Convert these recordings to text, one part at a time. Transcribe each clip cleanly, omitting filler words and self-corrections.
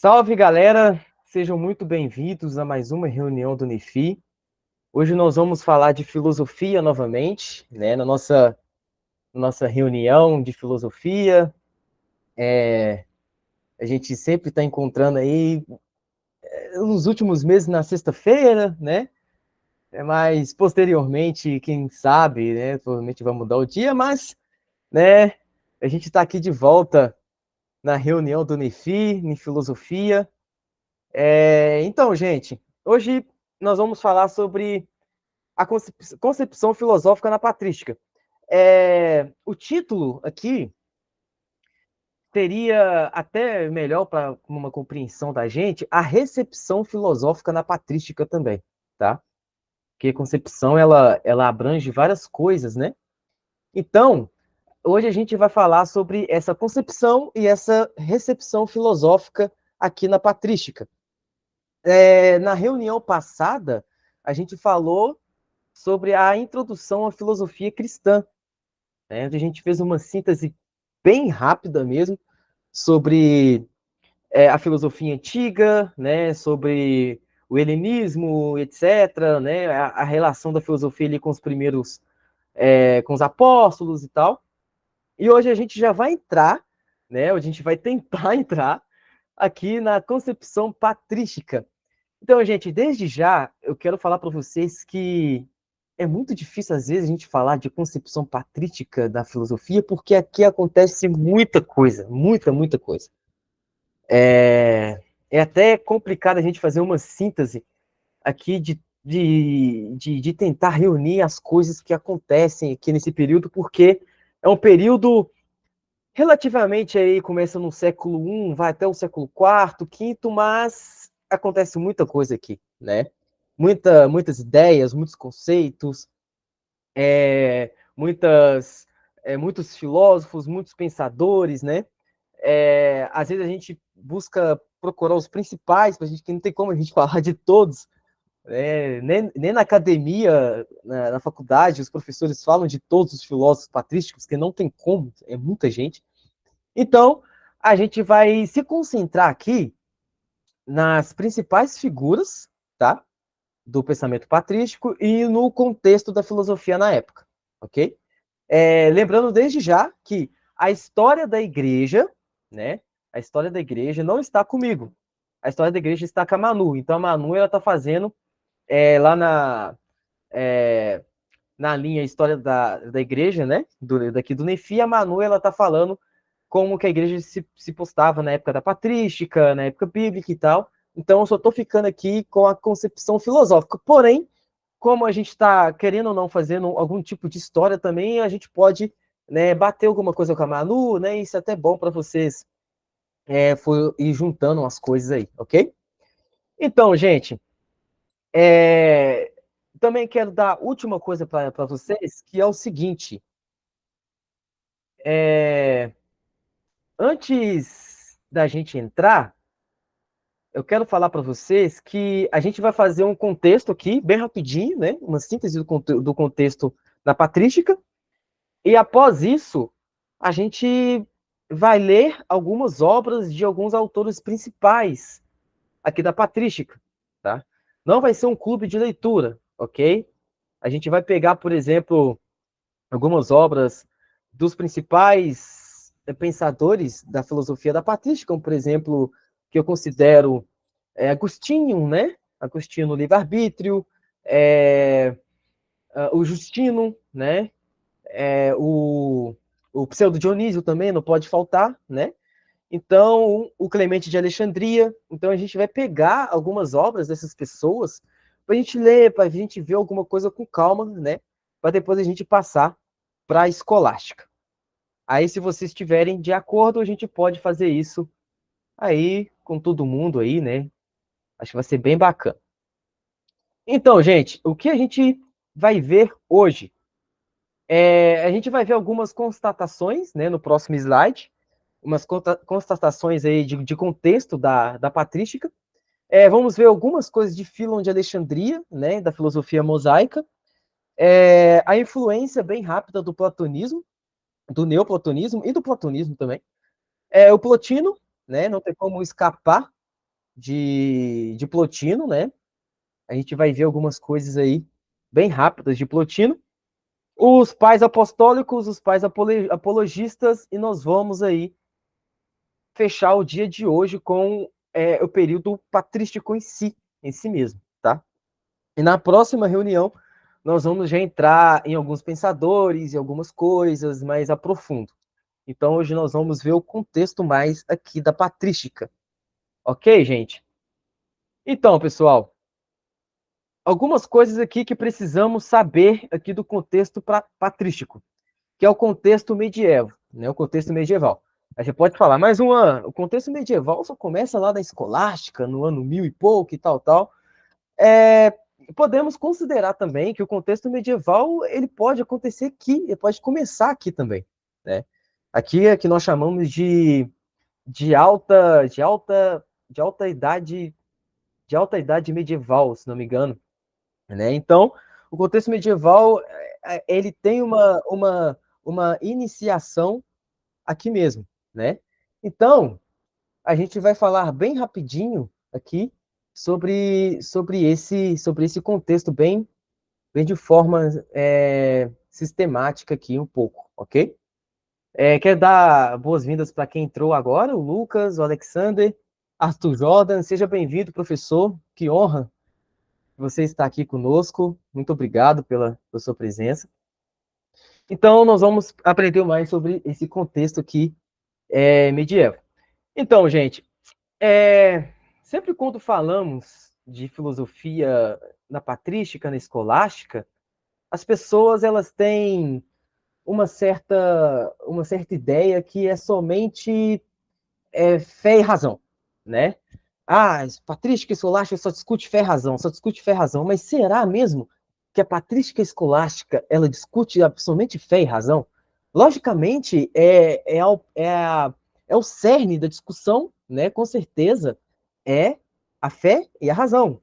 Salve, galera! Sejam muito bem-vindos a mais uma reunião do NIFI. Hoje nós vamos falar de filosofia novamente, né? Na nossa reunião de filosofia. A gente sempre está encontrando aí, nos últimos meses, na sexta-feira, né? Mas posteriormente, quem sabe, né? Provavelmente vai mudar o dia, mas, né? A gente está aqui de volta na reunião do NIFI, em filosofia. Então, gente, hoje nós vamos falar sobre a concepção filosófica na patrística. O título aqui teria até melhor para uma compreensão da gente, a recepção filosófica na patrística também, tá? Porque a concepção, ela abrange várias coisas, né? Então, hoje a gente vai falar sobre essa concepção e essa recepção filosófica aqui na patrística. Na reunião passada, a gente falou sobre a introdução à filosofia cristã, né? A gente fez uma síntese bem rápida mesmo sobre a filosofia antiga, né? Sobre o helenismo, etc., né? A relação da filosofia ali com os primeiros, com os apóstolos e tal. E hoje a gente já vai entrar, né? A gente vai tentar entrar aqui na concepção patrística. Então, gente, desde já eu quero falar para vocês que é muito difícil, às vezes, a gente falar de concepção patrística da filosofia, porque aqui acontece muita coisa, muita coisa. É até complicado a gente fazer uma síntese aqui de tentar reunir as coisas que acontecem aqui nesse período, porque é um período relativamente aí, começa no século I, vai até o século IV, V, mas acontece muita coisa aqui, né? Muitas ideias, muitos conceitos, muitos filósofos, muitos pensadores, né? Às vezes a gente busca procurar os principais, para a gente que não tem como a gente falar de todos, né? Nem na academia, na faculdade, os professores falam de todos os filósofos patrísticos, que não tem como, é muita gente. Então, a gente vai se concentrar aqui nas principais figuras, tá? Do pensamento patrístico e no contexto da filosofia na época, ok? Lembrando desde já que a história da igreja, né? A história da igreja não está comigo. A história da igreja está com a Manu. Então a Manu ela está fazendo lá na linha História da Igreja, né? Daqui do Nefi, a Manu ela está falando como que a igreja se postava na época da patrística, na época bíblica e tal. Então eu só estou ficando aqui com a concepção filosófica. Porém, como a gente está querendo ou não fazendo algum tipo de história também, a gente pode, né, bater alguma coisa com a Manu, né? Isso é até bom para vocês ir juntando umas coisas aí, ok? Então, gente, é, também quero dar última coisa para vocês, que é o seguinte: é, antes da gente entrar, eu quero falar para vocês que a gente vai fazer um contexto aqui, bem rapidinho, né? Uma síntese do contexto da patrística. E após isso, a gente vai ler algumas obras de alguns autores principais aqui da patrística, tá? Não vai ser um clube de leitura, ok? A gente vai pegar, por exemplo, algumas obras dos principais pensadores da filosofia da patrística, como, por exemplo, que eu considero Agostinho, né? Agostinho no Livre-Arbítrio, o Justino, né? O Pseudo Dionísio também não pode faltar, né? Então, o Clemente de Alexandria. Então, a gente vai pegar algumas obras dessas pessoas para a gente ler, para a gente ver alguma coisa com calma, né? Para depois a gente passar para a escolástica. Aí, se vocês estiverem de acordo, a gente pode fazer isso aí com todo mundo aí, né? Acho que vai ser bem bacana. Então, gente, o que a gente vai ver hoje? A gente vai ver algumas constatações, né, no próximo slide, umas constatações aí de contexto da patrística. Vamos ver algumas coisas de Filon de Alexandria, né, da filosofia mosaica. A influência bem rápida do platonismo, do neoplatonismo e do platonismo também. O Plotino, né, não tem como escapar de Plotino, né? A gente vai ver algumas coisas aí bem rápidas de Plotino. Os pais apostólicos, os pais apologistas, e nós vamos aí fechar o dia de hoje com o período patrístico em si mesmo, tá? E na próxima reunião, nós vamos já entrar em alguns pensadores e algumas coisas mais a profundo. Então, hoje nós vamos ver o contexto mais aqui da patrística. Ok, gente? Então, pessoal, algumas coisas aqui que precisamos saber aqui do contexto patrístico, que é o contexto medieval, né? O contexto medieval. A gente pode falar, mas o contexto medieval só começa lá na escolástica, no ano 1000 e pouco e tal, tal. Podemos considerar também que o contexto medieval ele pode acontecer aqui, ele pode começar aqui também, né? Aqui é que nós chamamos de alta, de alta, de alta idade medieval, se não me engano, né? Então, o contexto medieval ele tem uma iniciação aqui mesmo, né? Então, a gente vai falar bem rapidinho aqui sobre esse contexto bem de forma sistemática aqui um pouco, ok? Quero dar boas-vindas para quem entrou agora, o Lucas, o Alexander, Arthur Jordan, seja bem-vindo, professor, que honra você estar aqui conosco, muito obrigado pela sua presença. Então, nós vamos aprender mais sobre esse contexto aqui medieval. Então, gente, sempre quando falamos de filosofia na patrística, na escolástica, as pessoas elas têm uma certa ideia que é somente fé e razão, né? Ah, patrística e escolástica só discute fé e razão, só discute fé e razão, mas será mesmo que a patrística escolástica ela discute somente fé e razão? Logicamente, é o cerne da discussão, né? Com certeza, é a fé e a razão.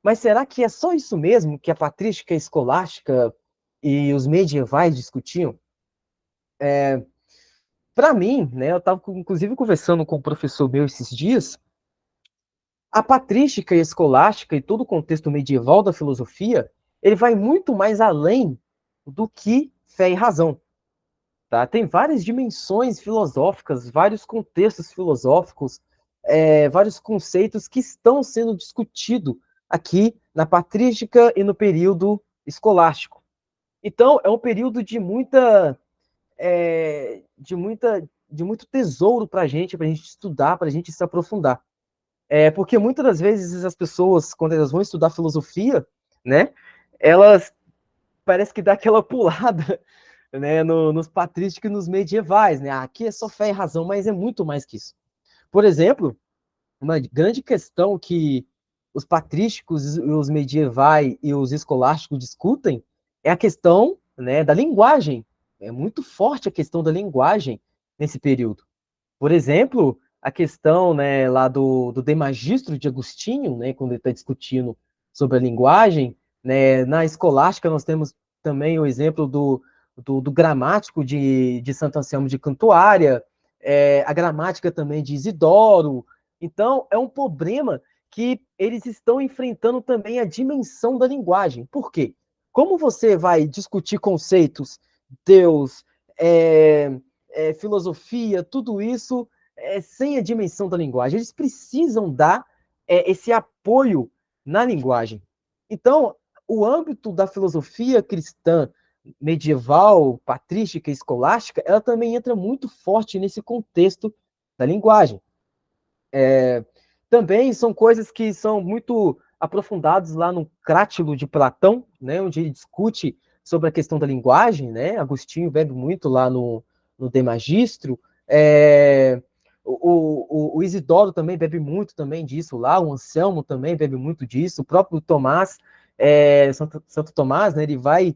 Mas será que é só isso mesmo que a patrística escolástica e os medievais discutiam? Para mim, né, eu estava inclusive conversando com um professor meu esses dias, a patrística e a escolástica e todo o contexto medieval da filosofia, ele vai muito mais além do que fé e razão. Tá? Tem várias dimensões filosóficas, vários contextos filosóficos, vários conceitos que estão sendo discutidos aqui na patrística e no período escolástico. Então, é um período de muito tesouro para a gente estudar, para a gente se aprofundar. Porque muitas das vezes as pessoas, quando elas vão estudar filosofia, né, elas parece que dá aquela pulada, né, nos patrísticos e nos medievais, né? Aqui é só fé e razão, mas é muito mais que isso. Por exemplo, uma grande questão que os patrísticos, os medievais e os escolásticos discutem é a questão, né, da linguagem. É muito forte a questão da linguagem nesse período. Por exemplo, a questão, né, lá do De Magistro de Agostinho, né, quando ele está discutindo sobre a linguagem, né, na escolástica nós temos também o exemplo do gramático de Santo Anselmo de Cantuária, a gramática também de Isidoro. Então, é um problema que eles estão enfrentando também a dimensão da linguagem. Por quê? Como você vai discutir conceitos, Deus, filosofia, tudo isso sem a dimensão da linguagem. Eles precisam dar esse apoio na linguagem. Então, o âmbito da filosofia cristã medieval, patrística, escolástica, ela também entra muito forte nesse contexto da linguagem. Também são coisas que são muito aprofundadas lá no Crátilo de Platão, né, onde ele discute sobre a questão da linguagem, né? Agostinho bebe muito lá no De Magistro. O Isidoro também bebe muito também disso lá, o Anselmo também bebe muito disso, o próprio Tomás, Santo Tomás, né, ele vai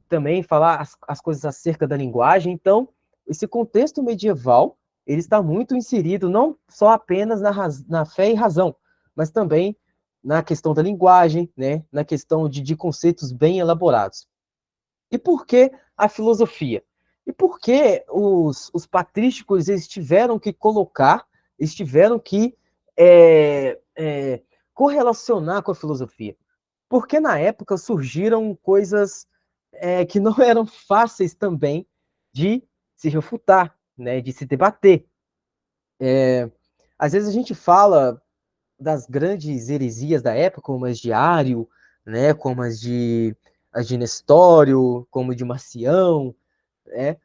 também falar as coisas acerca da linguagem. Então, esse contexto medieval ele está muito inserido não só apenas na fé e razão, mas também na questão da linguagem, né, na questão de conceitos bem elaborados. E por que a filosofia? E por que os patrísticos eles tiveram que colocar, eles tiveram que correlacionar com a filosofia. Porque na época surgiram coisas que não eram fáceis também de se refutar, né, de se debater. Às vezes a gente fala das grandes heresias da época, como as de Ário, né, como as de Nestório, como de Marcião, né,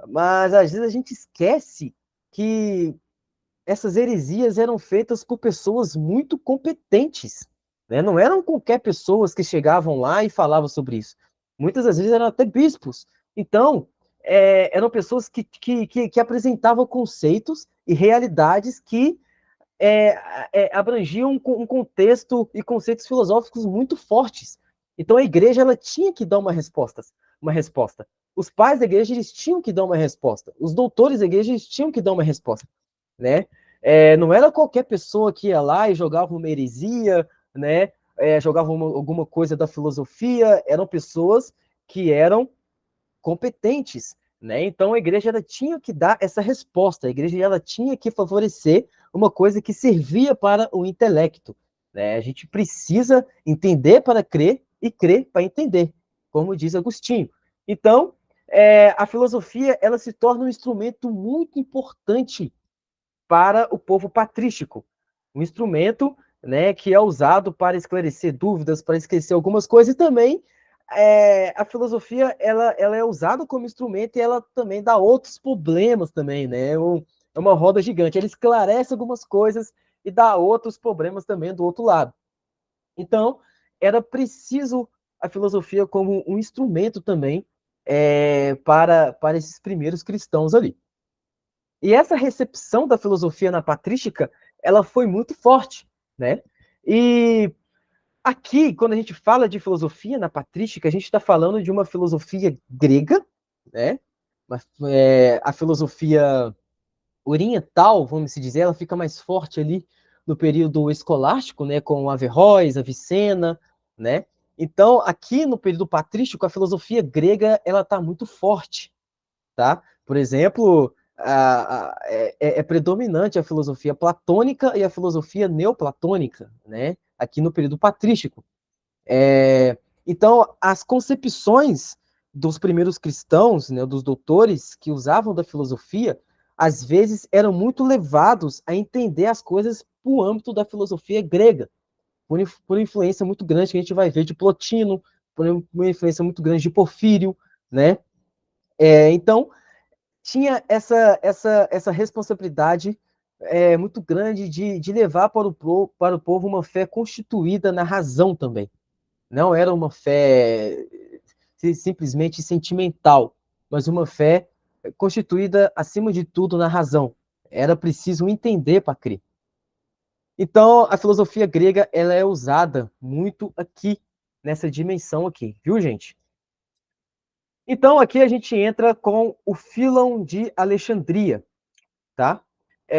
mas às vezes a gente esquece que essas heresias eram feitas por pessoas muito competentes, né? Não eram qualquer pessoas que chegavam lá e falavam sobre isso. Muitas das vezes eram até bispos. Então, eram pessoas que apresentavam conceitos e realidades que abrangiam um contexto e conceitos filosóficos muito fortes. Então, a igreja ela tinha que dar uma resposta, uma resposta. Os pais da igreja eles tinham que dar uma resposta. Os doutores da igreja eles tinham que dar uma resposta, né? Não era qualquer pessoa que ia lá e jogava uma heresia, né? Jogava alguma coisa da filosofia. Eram pessoas que eram competentes, né? Então a igreja ela tinha que dar essa resposta. A igreja ela tinha que favorecer uma coisa que servia para o intelecto, né? A gente precisa entender para crer e crer para entender, como diz Agostinho. Então, a filosofia ela se torna um instrumento muito importante para o povo patrístico. Um instrumento, né, que é usado para esclarecer dúvidas, para esquecer algumas coisas, e também a filosofia ela é usada como instrumento e ela também dá outros problemas também, né? É uma roda gigante. Ela esclarece algumas coisas e dá outros problemas também do outro lado. Então, era preciso a filosofia como um instrumento também para esses primeiros cristãos ali. E essa recepção da filosofia na patrística, ela foi muito forte, né? E aqui, quando a gente fala de filosofia na patrística, a gente está falando de uma filosofia grega, né? A filosofia oriental, vamos dizer, ela fica mais forte ali no período escolástico, né? Com Averroes, Avicena, né? Então, aqui no período patrístico, a filosofia grega ela está muito forte, tá? Por exemplo, é predominante a filosofia platônica e a filosofia neoplatônica, né? Aqui no período patrístico. Então, as concepções dos primeiros cristãos, né, dos doutores que usavam da filosofia, às vezes eram muito levados a entender as coisas no âmbito da filosofia grega, por influência muito grande que a gente vai ver de Plotino, por uma influência muito grande de Porfírio, né? Então, tinha essa responsabilidade muito grande de levar para o povo uma fé constituída na razão também. Não era uma fé simplesmente sentimental, mas uma fé constituída, acima de tudo, na razão. Era preciso entender para crer. Então, a filosofia grega ela é usada muito aqui, nessa dimensão aqui, viu, gente? Então, aqui a gente entra com o Fílon de Alexandria, tá?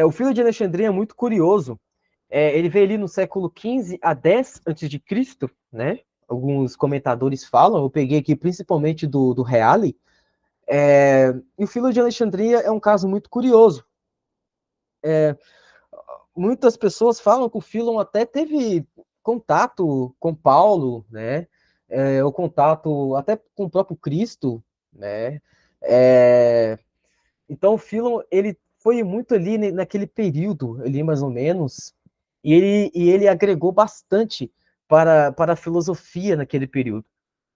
O Fílon de Alexandria é muito curioso. Ele veio ali no século XV a 10 a.C., né? Alguns comentadores falam, eu peguei aqui principalmente do Reale. E o Fílon de Alexandria é um caso muito curioso. Muitas pessoas falam que o Fílon até teve contato com Paulo, né? O contato até com o próprio Cristo, né? Então o Philon, ele foi muito ali naquele período, ali mais ou menos, e ele agregou bastante para a filosofia naquele período.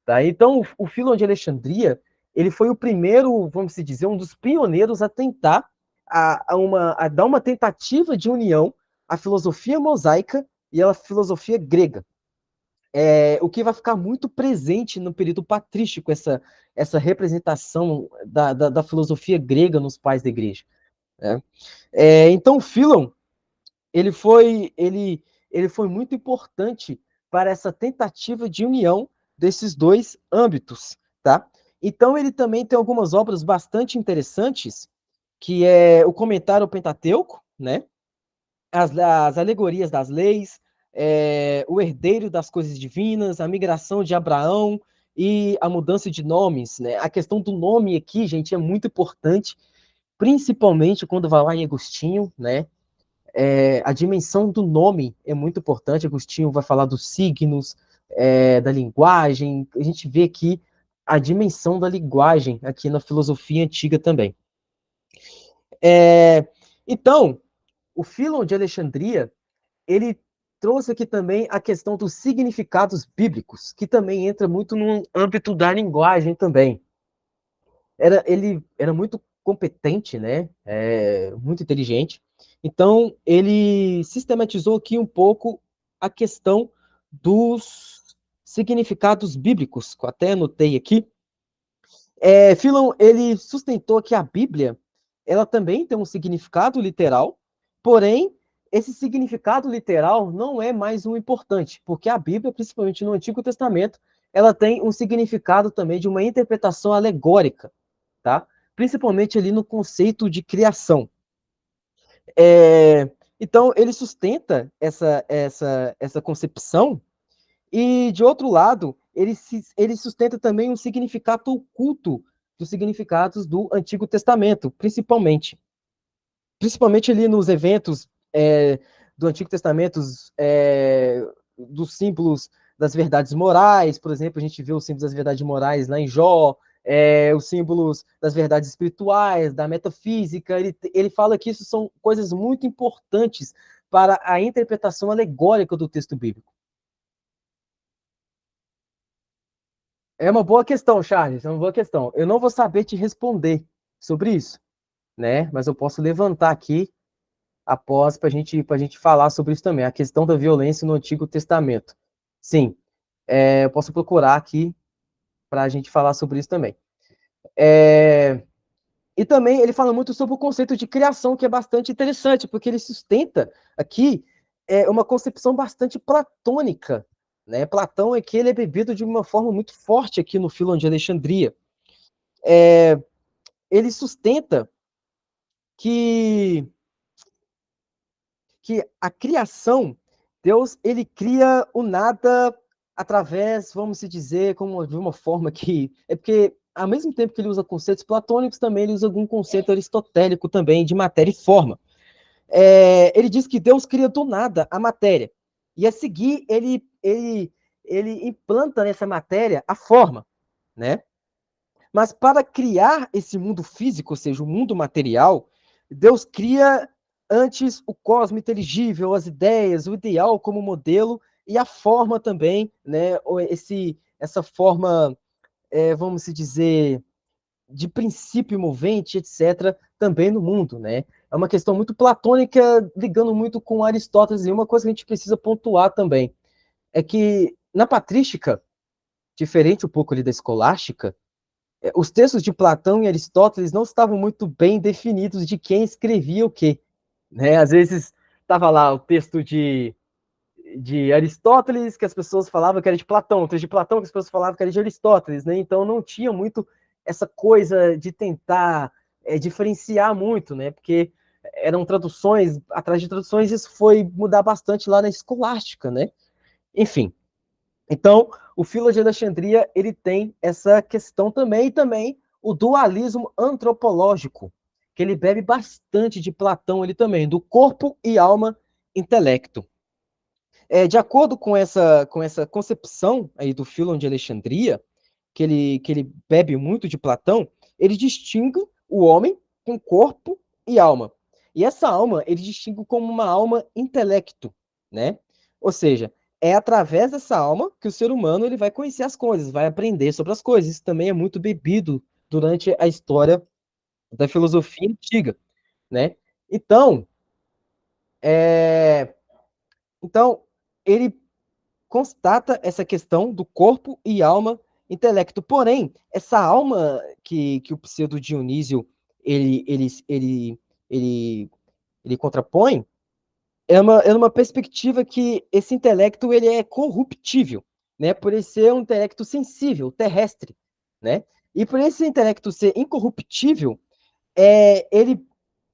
Tá? Então o Philon de Alexandria, ele foi o primeiro, vamos dizer, um dos pioneiros a tentar a dar uma tentativa de união à filosofia mosaica e à filosofia grega. O que vai ficar muito presente no período patrístico, essa representação da filosofia grega nos pais da igreja. Né? Então, Philon, ele foi muito importante para essa tentativa de união desses dois âmbitos. Tá? Então, ele também tem algumas obras bastante interessantes, que é o Comentário ao Pentateuco, né? As alegorias das leis, o herdeiro das coisas divinas, a migração de Abraão e a mudança de nomes. Né? A questão do nome aqui, gente, é muito importante, principalmente quando vai lá em Agostinho, né? A dimensão do nome é muito importante. Agostinho vai falar dos signos, da linguagem. A gente vê aqui a dimensão da linguagem aqui na filosofia antiga também. Então, o Fílon de Alexandria, ele trouxe aqui também a questão dos significados bíblicos, que também entra muito no âmbito da linguagem também. Ele era muito competente, né? Muito inteligente. Então, ele sistematizou aqui um pouco a questão dos significados bíblicos, que eu até anotei aqui. Philon, ele sustentou que a Bíblia, ela também tem um significado literal, porém, esse significado literal não é mais o importante, porque a Bíblia, principalmente no Antigo Testamento, ela tem um significado também de uma interpretação alegórica, tá? Principalmente ali no conceito de criação. Então, ele sustenta essa concepção e, de outro lado, ele sustenta também um significado oculto dos significados do Antigo Testamento, principalmente. Principalmente ali nos eventos do Antigo Testamento, dos símbolos das verdades morais, por exemplo, a gente vê os símbolos das verdades morais lá em Jó, os símbolos das verdades espirituais, da metafísica. Ele fala que isso são coisas muito importantes para a interpretação alegórica do texto bíblico. É uma boa questão, Charles, é uma boa questão. Eu não vou saber te responder sobre isso, né? Mas eu posso levantar aqui após para a gente falar sobre isso também, a questão da violência no Antigo Testamento. Sim, eu posso procurar aqui para a gente falar sobre isso também. E também ele fala muito sobre o conceito de criação, que é bastante interessante, porque ele sustenta aqui uma concepção bastante platônica. Né? Platão é que ele é bebido de uma forma muito forte aqui no Fílon de Alexandria. Ele sustenta que a criação, Deus, ele cria o nada através, vamos se dizer, de uma forma que... É porque, ao mesmo tempo que ele usa conceitos platônicos, também ele usa algum conceito aristotélico também, de matéria e forma. Ele diz que Deus cria do nada a matéria. E a seguir, ele implanta nessa matéria a forma, né? Mas para criar esse mundo físico, ou seja, o mundo material, Deus cria antes o cosmo inteligível, as ideias, o ideal como modelo e a forma também, né? Essa forma, vamos dizer, de princípio movente, etc., também no mundo, né? É uma questão muito platônica, ligando muito com Aristóteles, e uma coisa que a gente precisa pontuar também é que na patrística, diferente um pouco ali da escolástica, os textos de Platão e Aristóteles não estavam muito bem definidos de quem escrevia o quê. Né? Às vezes estava lá o texto de Aristóteles, que as pessoas falavam que era de Platão, o texto de Platão, que as pessoas falavam que era de Aristóteles. Né? Então não tinha muito essa coisa de tentar diferenciar muito, né? Porque eram traduções, atrás de traduções, isso foi mudar bastante lá na escolástica, né? Enfim, então, o Filo de Alexandria, ele tem essa questão também, e também o dualismo antropológico, que ele bebe bastante de Platão ele também, do corpo e alma, intelecto. De acordo com essa concepção aí do Filo de Alexandria, que ele bebe muito de Platão, ele distingue o homem com corpo e alma. E essa alma, ele distingue como uma alma intelecto, né? Ou seja, é através dessa alma que o ser humano ele vai conhecer as coisas, vai aprender sobre as coisas. Isso também é muito bebido durante a história da filosofia antiga, né? Então, é... então ele constata essa questão do corpo e alma intelecto. Porém, essa alma que o pseudo Dionísio ele, ele, ele, ele, ele contrapõe é uma perspectiva que esse intelecto ele é corruptível, né? Por ele ser um intelecto sensível, terrestre, né? E por esse intelecto ser incorruptível, ele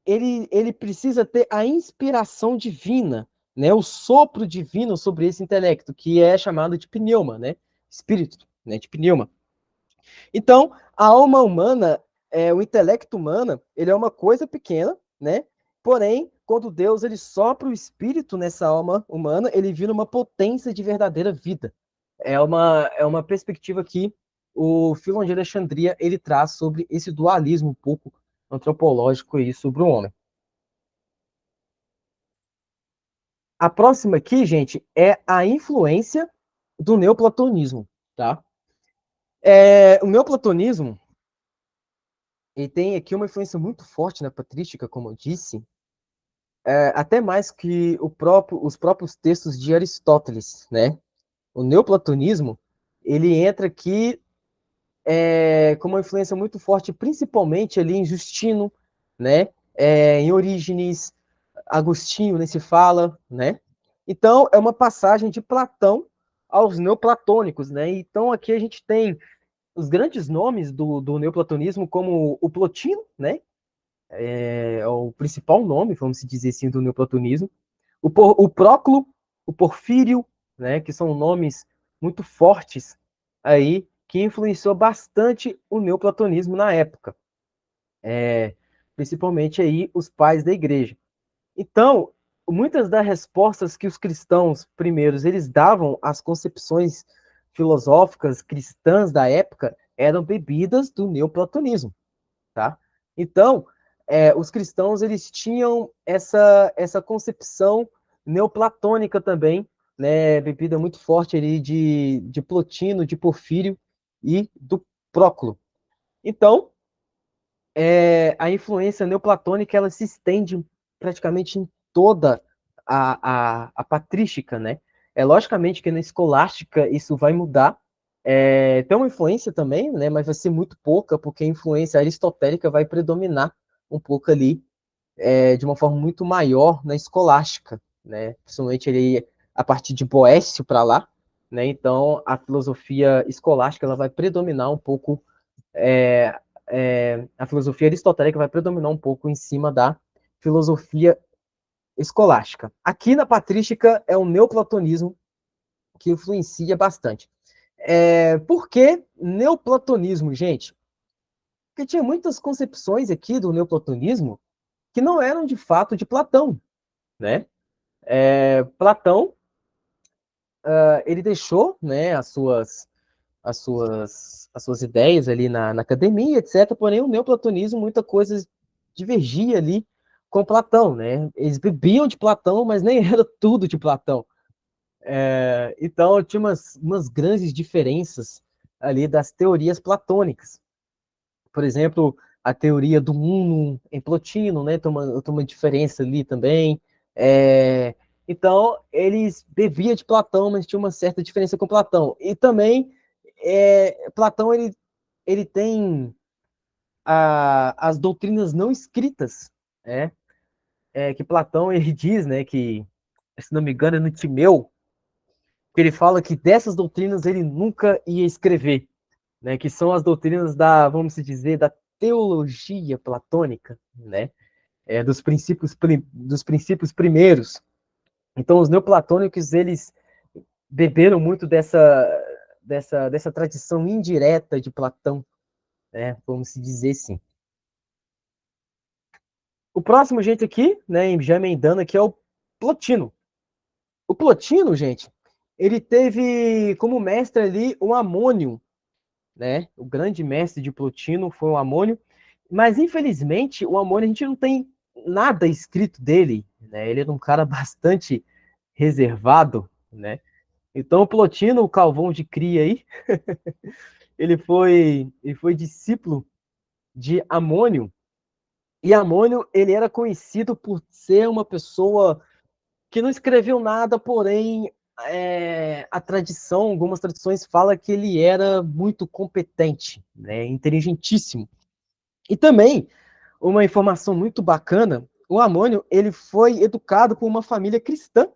ele precisa ter a inspiração divina, né? O sopro divino sobre esse intelecto, que é chamado de pneuma, né? Espírito, né? De pneuma. Então, a alma humana, o intelecto humano, ele é uma coisa pequena, né? Porém, quando Deus ele sopra o espírito nessa alma humana, ele vira uma potência de verdadeira vida. É uma perspectiva que o Filon de Alexandria ele traz sobre esse dualismo um pouco antropológico aí sobre o homem. A próxima aqui, gente, é a influência do neoplatonismo, tá? O neoplatonismo ele tem aqui uma influência muito forte na patrística, como eu disse, até mais que os próprios textos de Aristóteles, né? O neoplatonismo ele entra aqui com uma influência muito forte, principalmente ali em Justino, né? Em Orígenes, Agostinho, nem se fala, né? Então, é uma passagem de Platão aos neoplatônicos, né? Então, aqui a gente tem os grandes nomes do neoplatonismo, como o Plotino, né? É o principal nome, vamos dizer assim, do neoplatonismo. O Próclo, o Porfírio, né? Que são nomes muito fortes aí, que influenciou bastante o neoplatonismo na época. Principalmente aí os pais da igreja. Então, muitas das respostas que os cristãos primeiros eles davam às concepções filosóficas cristãs da época eram bebidas do neoplatonismo, tá? Então, os cristãos eles tinham essa concepção neoplatônica também, né, bebida muito forte ali de Plotino, de Porfírio e do Próclo. Então, a influência neoplatônica ela se estende praticamente em toda a patrística, né? Logicamente que na escolástica isso vai mudar. Tem uma influência também, né? Mas vai ser muito pouca, porque a influência aristotélica vai predominar um pouco ali, de uma forma muito maior na escolástica, né? Principalmente ele a partir de Boécio para lá, né? Então a filosofia escolástica ela vai predominar um pouco a filosofia aristotélica vai predominar um pouco em cima da filosofia escolástica. Aqui na patrística é o neoplatonismo que influencia bastante. Por que neoplatonismo, gente? Porque tinha muitas concepções aqui do neoplatonismo que não eram de fato de Platão, né? Platão, ele deixou, né, as suas ideias ali na academia, etc. Porém, o neoplatonismo, muita coisa divergia ali com Platão, né? Eles bebiam de Platão, mas nem era tudo de Platão. Então, tinha umas grandes diferenças ali das teorias platônicas. Por exemplo, a teoria do unum em Plotino, né? Tem uma diferença ali também. É, então, eles bebiam de Platão, mas tinha uma certa diferença com Platão. E também, Platão, ele tem as doutrinas não escritas, né? Que Platão, ele diz, né, que, se não me engano, é no Timeu, que ele fala que dessas doutrinas ele nunca ia escrever, né? Que são as doutrinas vamos dizer, da teologia platônica, né? Dos princípios primeiros. Então, os neoplatônicos, eles beberam muito dessa tradição indireta de Platão, né? Vamos dizer assim. O próximo, gente, aqui, né, já emendando aqui, é o Plotino. O Plotino, gente, ele teve como mestre ali o Amônio, né? O grande mestre de Plotino foi o Amônio, mas infelizmente o Amônio a gente não tem nada escrito dele, né? Ele era um cara bastante reservado, né? Então o Plotino, o Calvão de cria aí, ele foi discípulo de Amônio, e Amônio ele era conhecido por ser uma pessoa que não escreveu nada, porém a tradição, algumas tradições fala que ele era muito competente, né, inteligentíssimo. E também uma informação muito bacana, o Amônio ele foi educado por uma família cristã,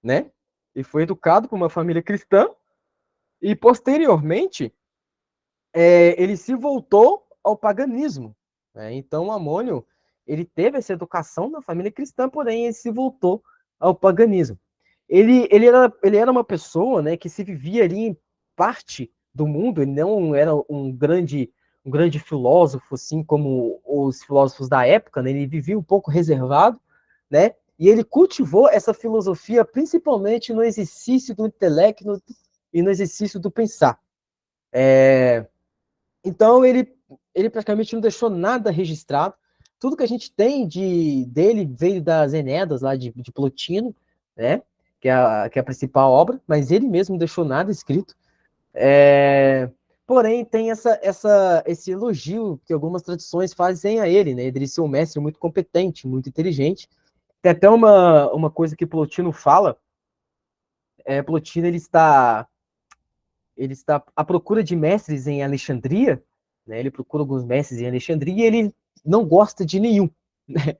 né? Ele foi educado por uma família cristã e posteriormente ele se voltou ao paganismo, né? Então o Amônio ele teve essa educação na família cristã, porém ele se voltou ao paganismo. Ele era uma pessoa, né, que se vivia ali em parte do mundo, ele não era um grande filósofo, assim como os filósofos da época, né, ele vivia um pouco reservado, né? E ele cultivou essa filosofia principalmente no exercício do intelecto e no exercício do pensar. Então, ele praticamente não deixou nada registrado. Tudo que a gente tem dele veio das Eneas, lá de Plotino, né? Que é a principal obra, mas ele mesmo não deixou nada escrito. Porém, tem esse elogio que algumas tradições fazem a ele, né? Ele ser um mestre muito competente, muito inteligente. Tem até uma coisa que Plotino fala. Plotino ele está à procura de mestres em Alexandria, né? Ele procura alguns mestres em Alexandria e ele não gosta de nenhum, né?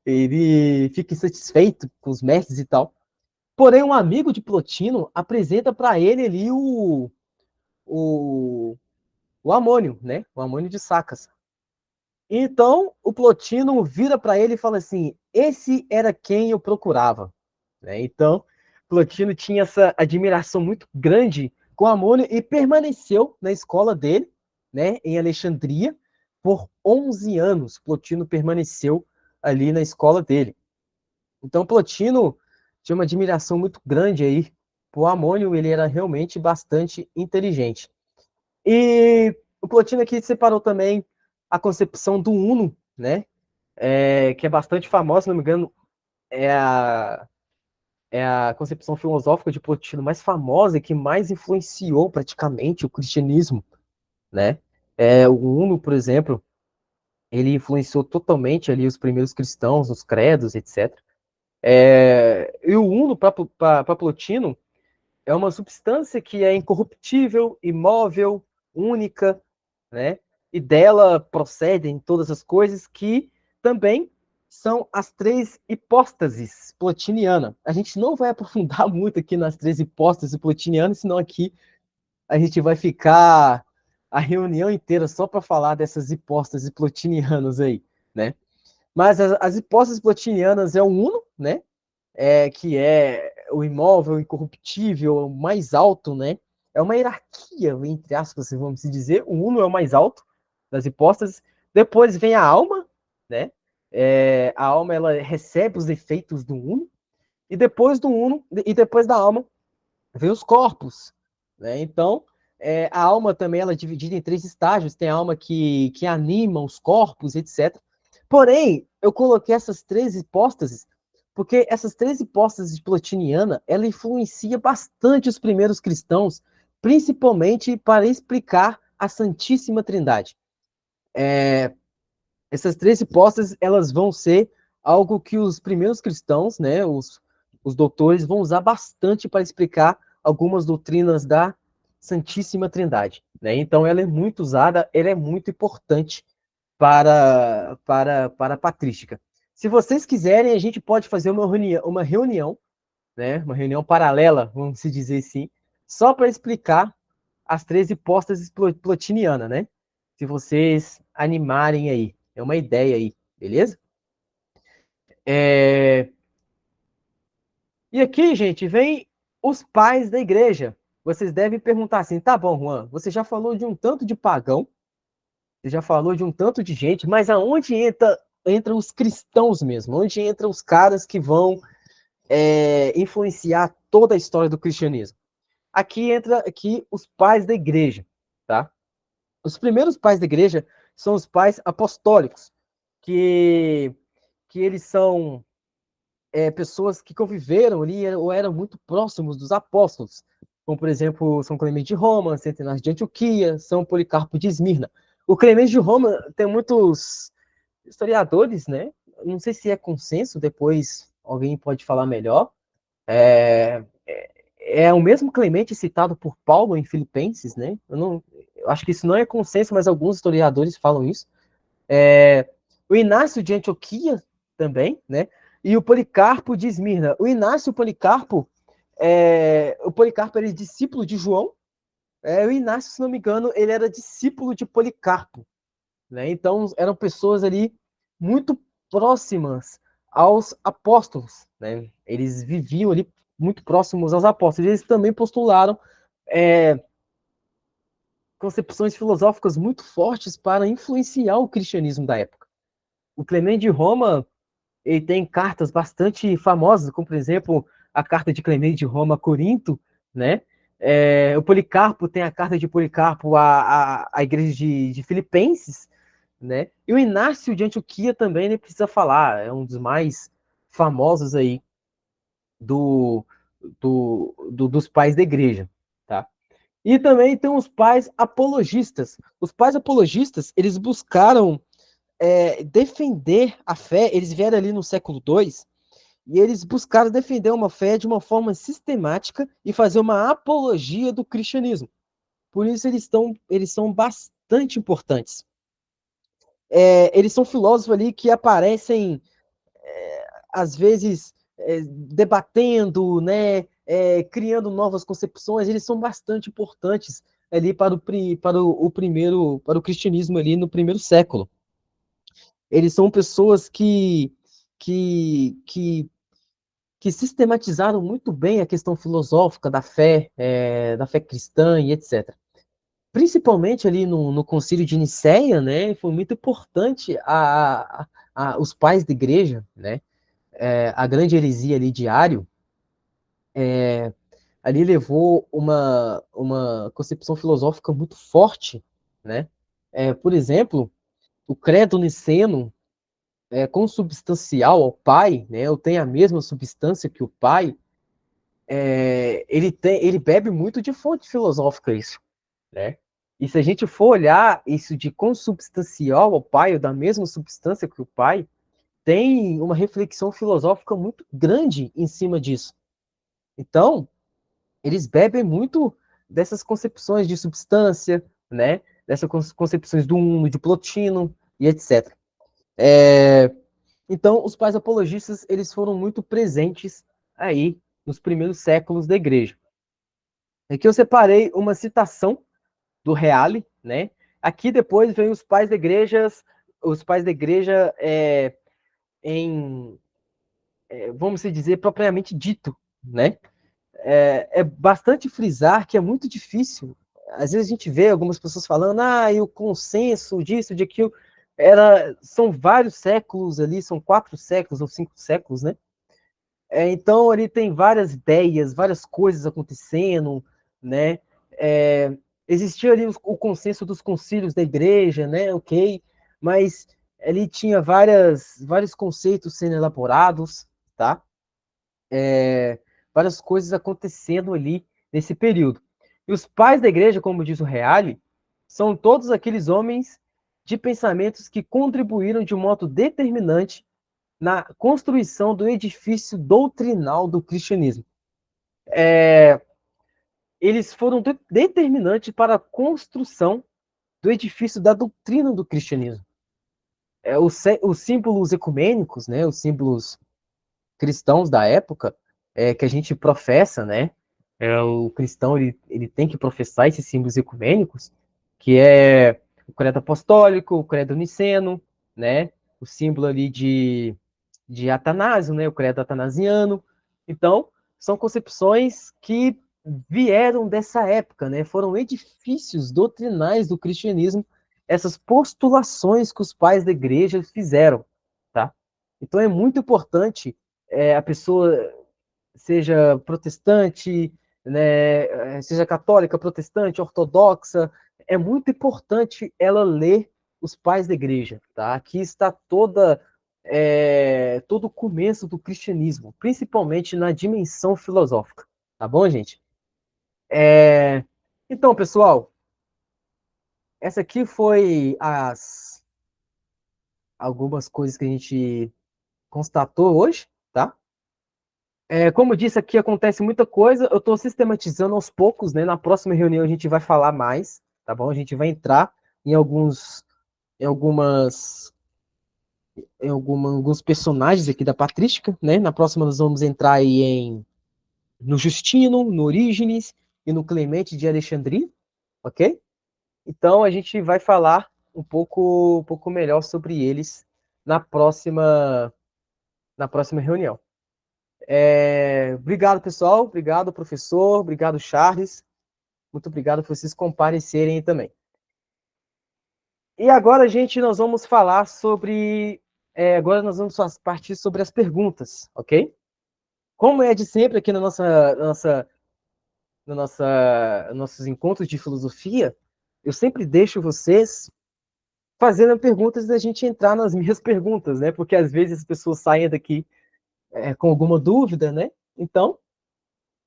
Ele fica insatisfeito com os mestres e tal. Porém, um amigo de Plotino apresenta para ele ali o, o Amônio, né? O Amônio de Sacas. Então, o Plotino vira para ele e fala assim: esse era quem eu procurava, né? Então, Plotino tinha essa admiração muito grande com Amônio e permaneceu na escola dele, né, em Alexandria, por 11 anos. Plotino permaneceu ali na escola dele. Então, Plotino tinha uma admiração muito grande aí por Amônio, ele era realmente bastante inteligente. E o Plotino aqui separou também a concepção do Uno, né, que é bastante famosa, se não me engano, é a é a concepção filosófica de Plotino mais famosa e que mais influenciou praticamente o cristianismo, né? O Uno, por exemplo, ele influenciou totalmente ali os primeiros cristãos, os credos, etc. E o Uno, para Plotino, é uma substância que é incorruptível, imóvel, única, né? E dela procedem todas as coisas que também são as três hipóstases plotinianas. A gente não vai aprofundar muito aqui nas três hipóstases plotinianas, senão aqui a gente vai ficar a reunião inteira só para falar dessas hipóstases plotinianas aí, né? Mas as hipóstases plotinianas é o uno, né? Que é o imóvel, incorruptível, o mais alto, né? É uma hierarquia, entre aspas, vamos dizer. O uno é o mais alto das hipóstases. Depois vem a alma, né? A alma ela recebe os efeitos do uno. E depois do uno, e depois da alma, vem os corpos, né? Então, a alma também ela é dividida em três estágios. Tem a alma que anima os corpos, etc. Porém, eu coloquei essas três hipóstases porque essas três hipóstases plotiniana ela influencia bastante os primeiros cristãos, principalmente para explicar a Santíssima Trindade. Essas três hipóstases elas vão ser algo que os primeiros cristãos, né, os doutores, vão usar bastante para explicar algumas doutrinas da Santíssima Trindade. Né? Então, ela é muito usada, ela é muito importante para a patrística. Se vocês quiserem, a gente pode fazer uma reunião paralela, vamos se dizer assim, só para explicar as três hipóstases plotinianas, né? Se vocês animarem aí. É uma ideia aí, beleza? E aqui, gente, vem os pais da igreja. Vocês devem perguntar assim, tá bom, Juan, você já falou de um tanto de pagão, você já falou de um tanto de gente, mas aonde entra os cristãos mesmo? Onde entra os caras que vão influenciar toda a história do cristianismo? Aqui entra aqui os pais da igreja, tá? Os primeiros pais da igreja são os pais apostólicos, que, que eles são pessoas que conviveram ali ou eram muito próximos dos apóstolos, como, por exemplo, São Clemente de Roma, Centenário de Antioquia, São Policarpo de Esmirna. O Clemente de Roma tem muitos historiadores, né? Não sei se é consenso, depois alguém pode falar melhor. É o mesmo Clemente citado por Paulo em Filipenses, né? Eu acho que isso não é consenso, mas alguns historiadores falam isso. O Inácio de Antioquia também, né? E o Policarpo de Esmirna. O Policarpo era discípulo de João. O Inácio, se não me engano, ele era discípulo de Policarpo, né? Então eram pessoas ali muito próximas aos apóstolos, né? Eles viviam ali muito próximos aos apóstolos. Eles também postularam concepções filosóficas muito fortes para influenciar o cristianismo da época. O Clemente de Roma ele tem cartas bastante famosas, como, por exemplo, a carta de Clemente de Roma a Corinto, né? O Policarpo tem a carta de Policarpo à igreja de Filipenses, né? E o Inácio de Antioquia também ele precisa falar, é um dos mais famosos aí do, dos pais da igreja, tá? E também tem os pais apologistas. Os pais apologistas, eles buscaram defender a fé, eles vieram ali no século II, e eles buscaram defender uma fé de uma forma sistemática e fazer uma apologia do cristianismo. Por isso eles são bastante importantes. Eles são filósofos ali que aparecem, às vezes, debatendo, né, criando novas concepções. Eles são bastante importantes ali para o cristianismo ali no primeiro século. Eles são pessoas que, que que sistematizaram muito bem a questão filosófica da fé cristã e etc. Principalmente ali no Concílio de Nicéia, né, foi muito importante os pais da igreja, né, a grande heresia ali de Ário, ali levou uma concepção filosófica muito forte, né, por exemplo, o credo niceno consubstancial ao pai, né, eu tenho a mesma substância que o pai, ele bebe muito de fonte filosófica isso, né? E se a gente for olhar isso de consubstancial ao pai, ou da mesma substância que o pai, tem uma reflexão filosófica muito grande em cima disso. Então, eles bebem muito dessas concepções de substância, né? Dessas concepções do uno, de Plotino e etc. Então, os pais apologistas, eles foram muito presentes aí nos primeiros séculos da igreja. Aqui eu separei uma citação do Reale, né? Aqui depois vem os pais da igreja em, vamos dizer, propriamente dito, né? É bastante frisar que é muito difícil. Às vezes a gente vê algumas pessoas falando, e o consenso disso, de aquilo, são vários séculos ali, são 4 séculos ou 5 séculos, né? Então, ali tem várias ideias, várias coisas acontecendo, né? Existia ali o consenso dos concílios da igreja, né? Ok, mas ali tinha vários conceitos sendo elaborados, tá? Várias coisas acontecendo ali nesse período. E os pais da igreja, como diz o Reale, são todos aqueles homens de pensamentos que contribuíram de um modo determinante na construção do edifício doutrinal do cristianismo. Eles foram determinantes para a construção do edifício da doutrina do cristianismo. Os símbolos ecumênicos, né, os símbolos cristãos da época, que a gente professa, né, o cristão ele tem que professar esses símbolos ecumênicos, que é o credo apostólico, o credo niceno, né, o símbolo ali de Atanásio, né, o credo atanasiano. Então, são concepções que vieram dessa época, né, foram edifícios doutrinais do cristianismo, essas postulações que os pais da igreja fizeram, tá? Então é muito importante a pessoa seja protestante, né, seja católica, protestante, ortodoxa, é muito importante ela ler os pais da igreja, tá? Aqui está todo o começo do cristianismo, principalmente na dimensão filosófica, tá bom, gente? Então, pessoal, essa aqui foi algumas coisas que a gente constatou hoje, tá? Como eu disse aqui, acontece muita coisa. Eu estou sistematizando aos poucos, né? Na próxima reunião a gente vai falar mais, tá bom? A gente vai entrar em em algumas, alguns personagens aqui da patrística, né? Na próxima nós vamos entrar aí no Justino, no Orígenes e no Clemente de Alexandria, ok? Então a gente vai falar um pouco melhor sobre eles na próxima reunião. Obrigado, pessoal. Obrigado, professor. Obrigado, Charles. Muito obrigado por vocês comparecerem também. E agora, gente, nós vamos falar sobre Agora nós vamos partir sobre as perguntas, ok? Como é de sempre aqui nossos encontros de filosofia, eu sempre deixo vocês fazendo perguntas da gente entrar nas minhas perguntas, né? Porque às vezes as pessoas saem daqui com alguma dúvida, né? Então,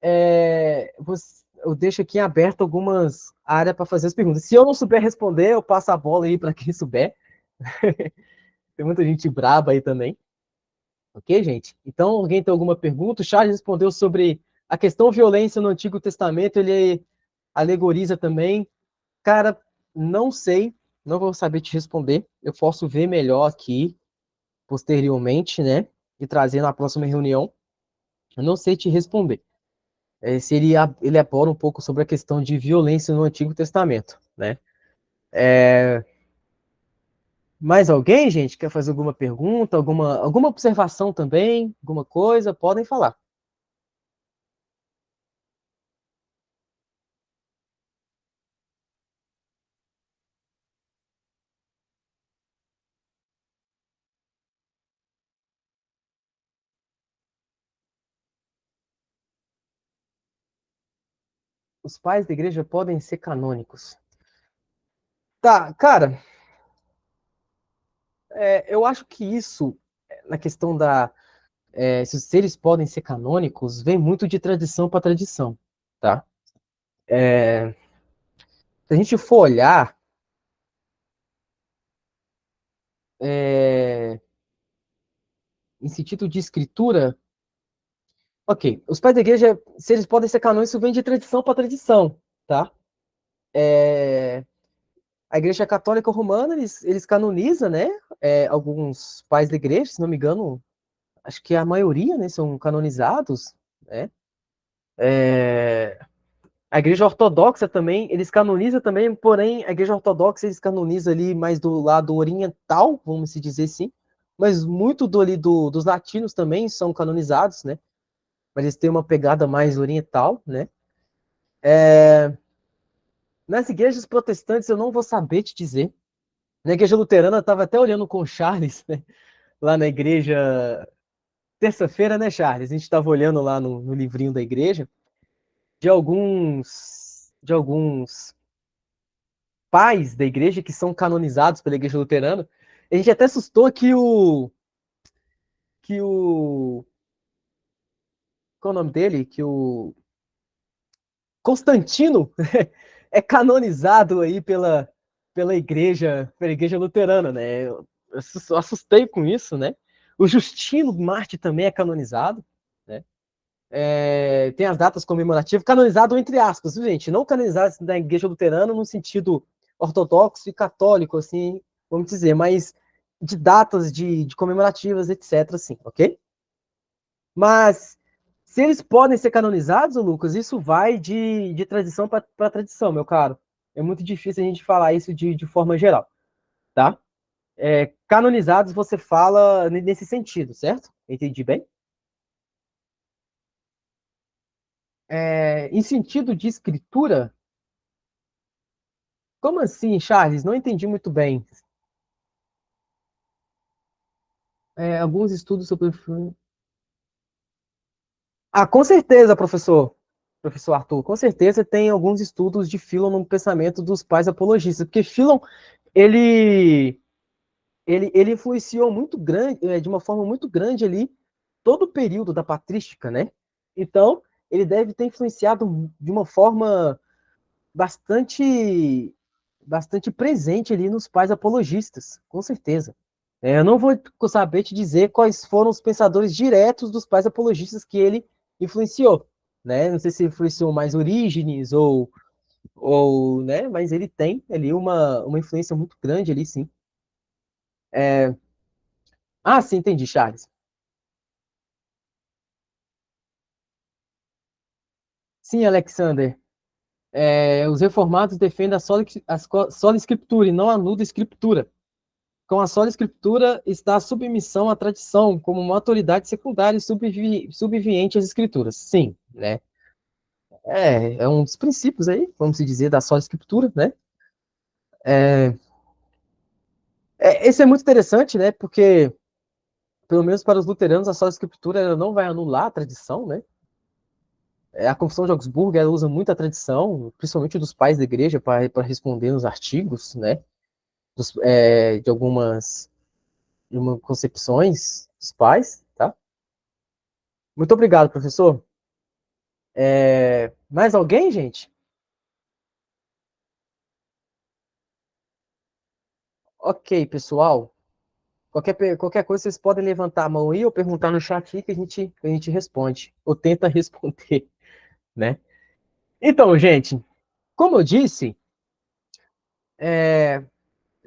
eu deixo aqui em aberto algumas áreas para fazer as perguntas. Se eu não souber responder, eu passo a bola aí para quem souber. Tem muita gente braba aí também. Ok, gente? Então, alguém tem alguma pergunta? O Charles respondeu sobre a questão violência no Antigo Testamento, ele alegoriza também. Cara, não sei, não vou saber te responder. Eu posso ver melhor aqui, posteriormente, né? E trazer na próxima reunião. Eu não sei te responder. Se ele elabora um pouco sobre a questão de violência no Antigo Testamento, né? Mais alguém, gente, quer fazer alguma pergunta, alguma observação também, alguma coisa? Podem falar. Os pais da igreja podem ser canônicos. Tá, cara, eu acho que isso, na questão se os seres podem ser canônicos, vem muito de tradição para tradição, tá? Se a gente for olhar, é, em sentido de escritura, ok, os pais da igreja, se eles podem ser canônicos, isso vem de tradição para tradição, tá? A igreja católica romana, eles canonizam, né? Alguns pais da igreja, se não me engano, acho que a maioria, né, são canonizados, né? A igreja ortodoxa também, eles canonizam também, porém, a igreja ortodoxa eles canonizam ali mais do lado oriental, vamos se dizer assim, mas muito dos latinos também são canonizados, né? Mas eles têm uma pegada mais oriental, né? Nas igrejas protestantes eu não vou saber te dizer. Na igreja luterana eu estava até olhando com o Charles, né? Lá na igreja, terça-feira, né, Charles? A gente estava olhando lá no livrinho da igreja de alguns pais da igreja que são canonizados pela igreja luterana. A gente até assustou que o qual é o nome dele? Que o Constantino é canonizado aí pela igreja luterana, né? Eu assustei com isso, né? O Justino Marte também é canonizado, né? Tem as datas comemorativas, canonizado entre aspas, viu, gente? Não canonizado da igreja luterana no sentido ortodoxo e católico, assim, vamos dizer, mas de datas de comemorativas, etc, assim, ok? Mas se eles podem ser canonizados, Lucas, isso vai de tradição para tradição, meu caro. É muito difícil a gente falar isso de forma geral, tá? Canonizados você fala nesse sentido, certo? Entendi bem? Em sentido de escritura, como assim, Charles? Não entendi muito bem. Alguns estudos sobre. Ah, com certeza, professor. Professor Arthur, com certeza tem alguns estudos de Philon no pensamento dos pais apologistas, porque Philon, ele, ele influenciou muito grande, de uma forma muito grande ali, todo o período da patrística, né? Então, ele deve ter influenciado de uma forma bastante, bastante presente ali nos pais apologistas, com certeza. Eu não vou saber te dizer quais foram os pensadores diretos dos pais apologistas que ele influenciou, né? Não sei se influenciou mais Orígenes ou né? Mas ele tem ali uma influência muito grande ali, sim. Ah, sim, entendi, Charles. Sim, Alexander. Os reformados defendem a sola escritura e não a nuda escritura. Com a sola escritura está a submissão à tradição como uma autoridade secundária e subviviente às escrituras. Sim, né? É um dos princípios aí, vamos dizer, da sola escritura, né? Esse é muito interessante, né? Porque pelo menos para os luteranos, a sola escritura ela não vai anular a tradição, né? A Confissão de Augsburgo ela usa muito a tradição, principalmente dos pais da igreja, para responder nos artigos, né? De algumas concepções dos pais, tá? Muito obrigado, professor. Mais alguém, gente? Ok, pessoal. Qualquer coisa, vocês podem levantar a mão aí ou perguntar no chat aí que a gente responde. Ou tenta responder, né? Então, gente, como eu disse,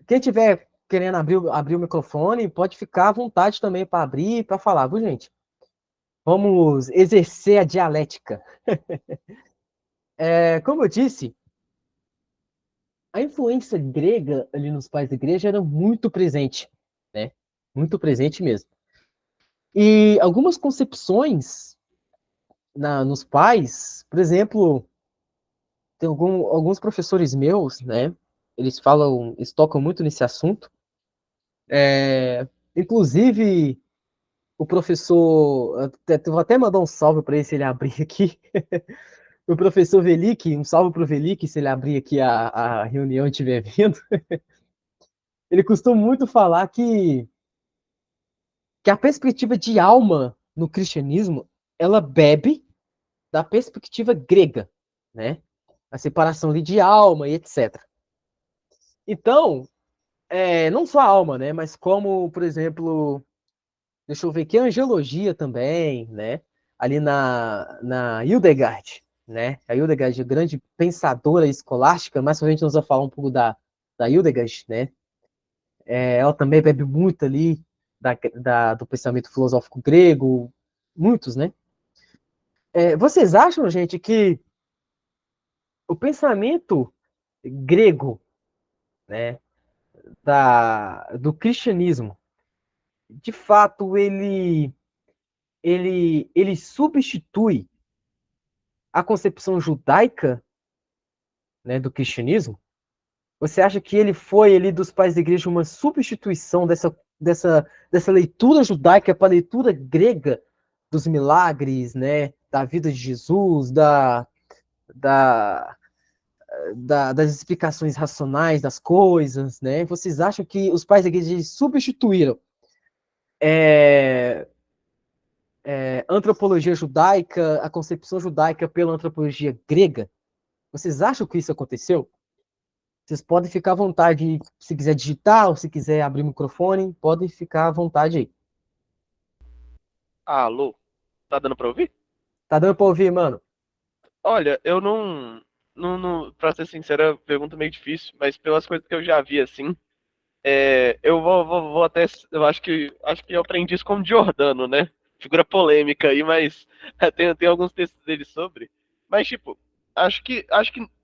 quem tiver querendo abrir o microfone, pode ficar à vontade também para abrir e para falar, viu, gente? Vamos exercer a dialética. Como eu disse, a influência grega ali nos pais da igreja era muito presente, né? Muito presente mesmo. E algumas concepções nos pais, por exemplo, tem alguns professores meus, né? Eles tocam muito nesse assunto. Inclusive, o professor, vou até mandar um salve para ele se ele abrir aqui. O professor Velic, um salve para o Velic, se ele abrir aqui a reunião e estiver vendo. Ele costuma muito falar que a perspectiva de alma no cristianismo, ela bebe da perspectiva grega, né? A separação ali de alma e etc. Então, não só a alma, né? Mas como, por exemplo, deixa eu ver aqui, a angelologia também, né? Ali na Hildegard, né? A Hildegard, a grande pensadora escolástica, mais pra frente nós vamos falar um pouco da Hildegard, né? Ela também bebe muito ali do pensamento filosófico grego, muitos, né? Vocês acham, gente, que o pensamento grego, né, do cristianismo, de fato, ele substitui a concepção judaica, né, do cristianismo? Você acha que ele foi ali dos pais da igreja uma substituição dessa leitura judaica para a leitura grega dos milagres, né, da vida de Jesus, da, das explicações racionais das coisas, né? Vocês acham que os pais da igreja substituíram é, antropologia judaica, a concepção judaica pela antropologia grega? Vocês acham que isso aconteceu? Vocês podem ficar à vontade, se quiser digitar ou se quiser abrir o microfone, podem ficar à vontade aí. Alô, tá dando pra ouvir? Tá dando pra ouvir, mano? Olha, eu pra ser sincero, é uma pergunta meio difícil, mas pelas coisas que eu já vi, assim, eu vou até, eu acho que eu aprendi isso com o Giordano, né? Figura polêmica aí, mas tem alguns textos dele sobre. Mas, tipo, acho que,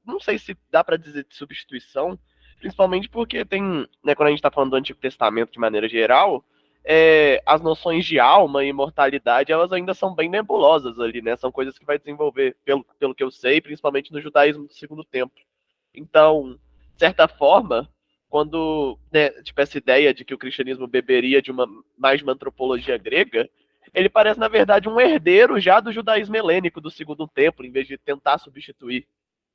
não sei se dá pra dizer de substituição, principalmente porque tem, né, quando a gente tá falando do Antigo Testamento de maneira geral, as noções de alma e imortalidade, elas ainda são bem nebulosas ali, né? São coisas que vai desenvolver, pelo que eu sei, principalmente no judaísmo do Segundo Templo. Então, de certa forma, quando, né, tipo, essa ideia de que o cristianismo beberia mais de uma antropologia grega, ele parece, na verdade, um herdeiro já do judaísmo helênico do Segundo Templo, em vez de tentar substituir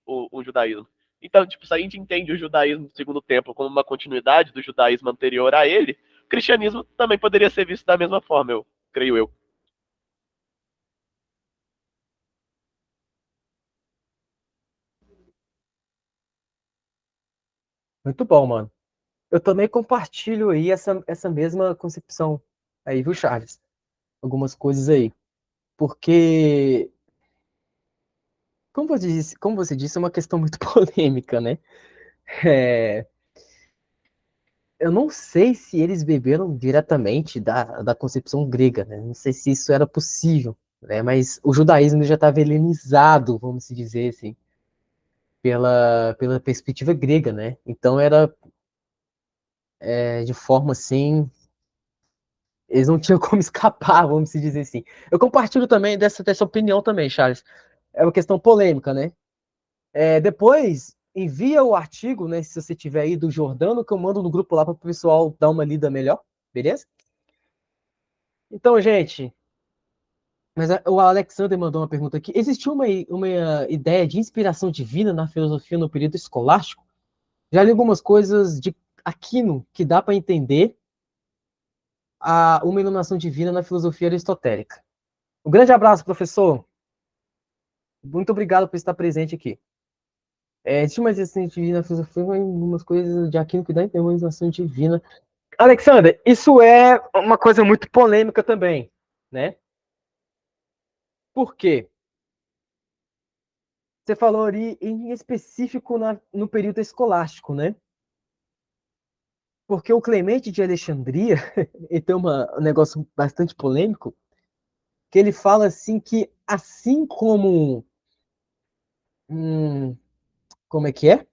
o judaísmo. Então, tipo, se a gente entende o judaísmo do Segundo Templo como uma continuidade do judaísmo anterior a ele, o cristianismo também poderia ser visto da mesma forma, eu creio eu. Muito bom, mano. Eu também compartilho aí essa mesma concepção aí, viu, Charles? Algumas coisas aí. Porque, como você disse, é uma questão muito polêmica, né? É, eu não sei se eles beberam diretamente da concepção grega, né? Não sei se isso era possível, né? Mas o judaísmo já estava helenizado, vamos dizer assim, pela perspectiva grega, né? Então era de forma assim, eles não tinham como escapar, vamos dizer assim. Eu compartilho também dessa opinião também, Charles. É uma questão polêmica, né? Depois, envia o artigo, né? Se você tiver aí do Jordano, que eu mando no grupo lá para o pessoal dar uma lida melhor, beleza? Então, gente, mas o Alexander mandou uma pergunta aqui. Existiu uma ideia de inspiração divina na filosofia no período escolástico? Já li algumas coisas de Aquino que dá para entender uma iluminação divina na filosofia aristotélica. Um grande abraço, professor. Muito obrigado por estar presente aqui. Existe uma existência divina na filosofia, algumas coisas de Aquino que dá a entender uma iluminação divina. Alexander, isso é uma coisa muito polêmica também, né? Por quê? Você falou ali em específico no período escolástico, né? Porque o Clemente de Alexandria, ele tem um negócio bastante polêmico, que ele fala assim que assim como como é que é?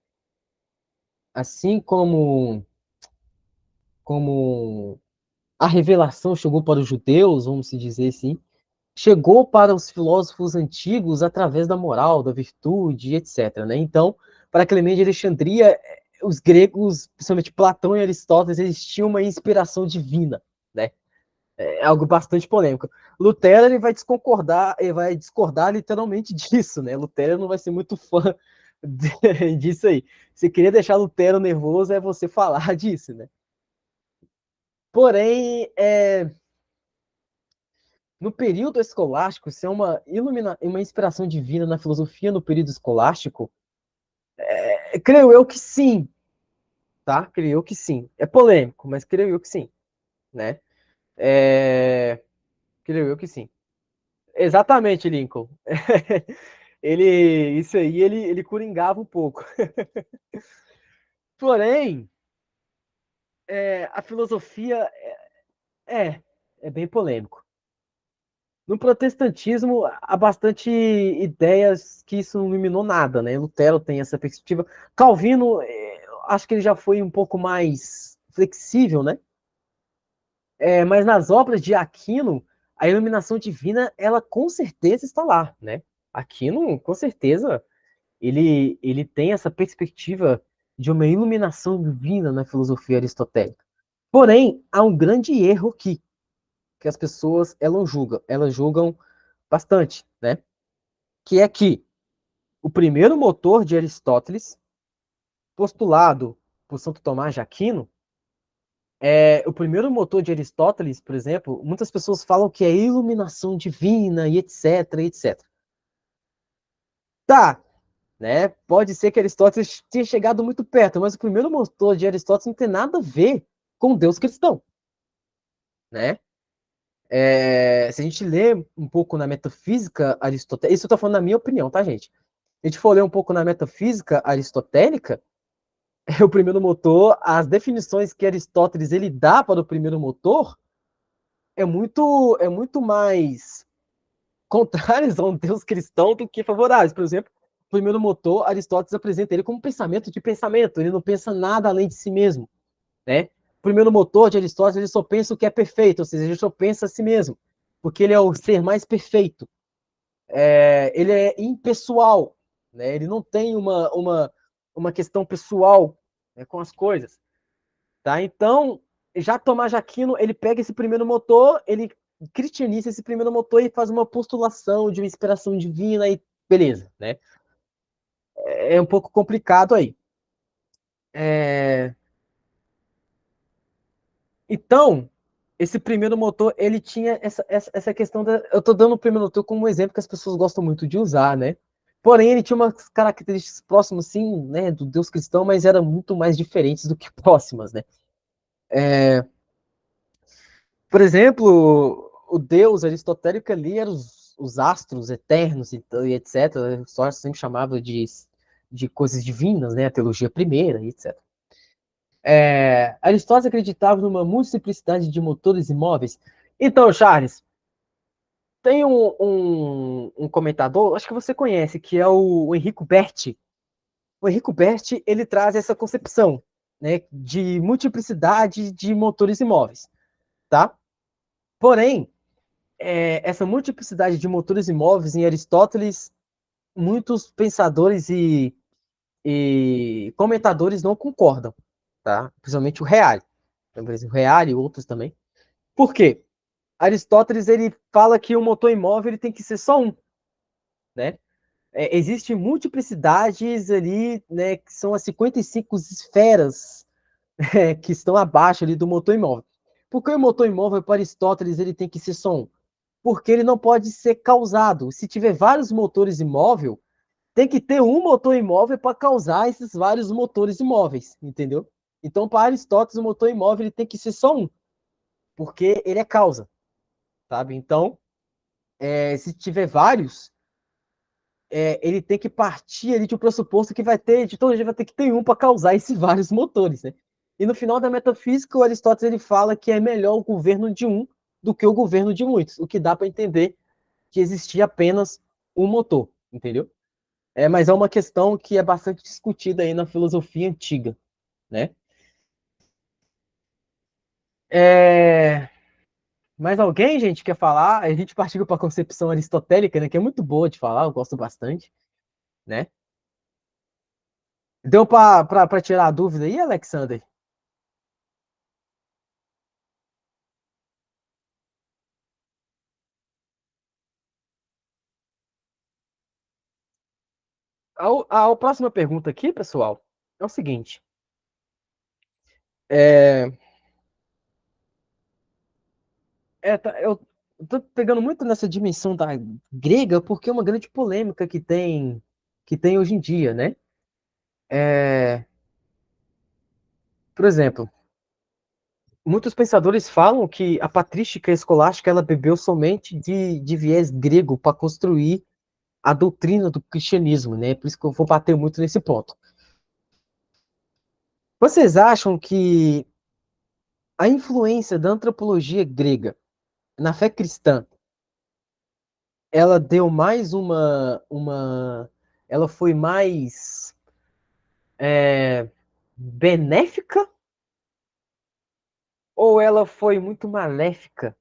Assim como a revelação chegou para os judeus, vamos dizer assim, chegou para os filósofos antigos através da moral, da virtude, etc. Né? Então, para Clemente de Alexandria, os gregos, principalmente Platão e Aristóteles, eles tinham uma inspiração divina, né? É algo bastante polêmico. Lutero ele vai discordar literalmente disso, né? Lutero não vai ser muito fã disso aí. Se queria deixar Lutero nervoso, é você falar disso, né? Porém, no período escolástico, se é uma inspiração divina na filosofia no período escolástico, creio eu que sim, tá? Creio eu que sim. É polêmico, mas creio eu que sim, né? Creio eu que sim. Exatamente, Lincoln. Isso aí, ele coringava um pouco. Porém, a filosofia é, é bem polêmico. No protestantismo, há bastante ideias que isso não eliminou nada, né? Lutero tem essa perspectiva. Calvino, acho que ele já foi um pouco mais flexível, né? Mas nas obras de Aquino, a iluminação divina, ela com certeza está lá, né? Aquino, com certeza, ele tem essa perspectiva de uma iluminação divina na filosofia aristotélica. Porém, há um grande erro que as pessoas elas julgam bastante, né? Que é que o primeiro motor de Aristóteles, postulado por Santo Tomás de Aquino, o primeiro motor de Aristóteles, por exemplo, muitas pessoas falam que é iluminação divina e etc, etc. Tá, né? Pode ser que Aristóteles tenha chegado muito perto, mas o primeiro motor de Aristóteles não tem nada a ver com Deus cristão, né? Se a gente lê um pouco na metafísica aristotélica, isso eu tô falando na minha opinião, tá, gente? Se a gente for ler um pouco na metafísica aristotélica, o primeiro motor, as definições que Aristóteles ele dá para o primeiro motor é muito mais contrárias a um Deus cristão do que favoráveis. Por exemplo, o primeiro motor, Aristóteles apresenta ele como pensamento de pensamento, ele não pensa nada além de si mesmo, né? O primeiro motor de Aristóteles, ele só pensa o que é perfeito, ou seja, ele só pensa a si mesmo, porque ele é o ser mais perfeito. Ele é impessoal, né? Ele não tem uma questão pessoal, né, com as coisas. Tá? Então, já Tomás de Aquino, ele pega esse primeiro motor, ele cristianiza esse primeiro motor e faz uma postulação de uma inspiração divina e beleza, né? É um pouco complicado aí. É... Então, esse primeiro motor, ele tinha essa questão da... Eu tô dando o primeiro motor como um exemplo que as pessoas gostam muito de usar, né? Porém, ele tinha umas características próximas, sim, né, do Deus cristão, mas eram muito mais diferentes do que próximas, né? Por exemplo, o Deus aristotélico ali eram os astros eternos e etc. Só sempre chamava de coisas divinas, né? A teologia primeira e etc. Aristóteles acreditava numa multiplicidade de motores imóveis. Então, Charles, tem um comentador, acho que você conhece, que é o Enrico Berti. O Enrico Berti, ele traz essa concepção, né, de multiplicidade de motores imóveis, tá? Porém, essa multiplicidade de motores imóveis em Aristóteles, muitos pensadores e comentadores não concordam, tá? Principalmente o Reale. Então, por exemplo, o Reale e outros também. Por quê? Aristóteles ele fala que o motor imóvel ele tem que ser só um, né? Existem multiplicidades ali, né, que são as 55 esferas que estão abaixo ali do motor imóvel. Por que o motor imóvel para Aristóteles ele tem que ser só um? Porque ele não pode ser causado. Se tiver vários motores imóveis, tem que ter um motor imóvel para causar esses vários motores imóveis, entendeu? Então, para Aristóteles, o motor imóvel ele tem que ser só um, porque ele é causa, sabe? Então, se tiver vários, ele tem que partir ali de um pressuposto que vai ter, de todo jeito vai ter que ter um para causar esses vários motores, né? E no final da metafísica, o Aristóteles ele fala que é melhor o governo de um do que o governo de muitos, o que dá para entender que existia apenas um motor, entendeu? Mas é uma questão que é bastante discutida aí na filosofia antiga, né? É... Mais alguém, gente, quer falar? A gente partiu para a concepção aristotélica, né? Que é muito boa de falar, eu gosto bastante, né? Deu para tirar a dúvida aí, Alexander? A próxima pergunta aqui, pessoal, é o seguinte. É, eu tô pegando muito nessa dimensão da grega porque é uma grande polêmica que tem hoje em dia, né? É, por exemplo, muitos pensadores falam que a patrística escolástica ela bebeu somente de viés grego para construir a doutrina do cristianismo, né? Por isso que eu vou bater muito nesse ponto. Vocês acham que a influência da antropologia grega na fé cristã ela deu mais ela foi mais benéfica ou ela foi muito maléfica,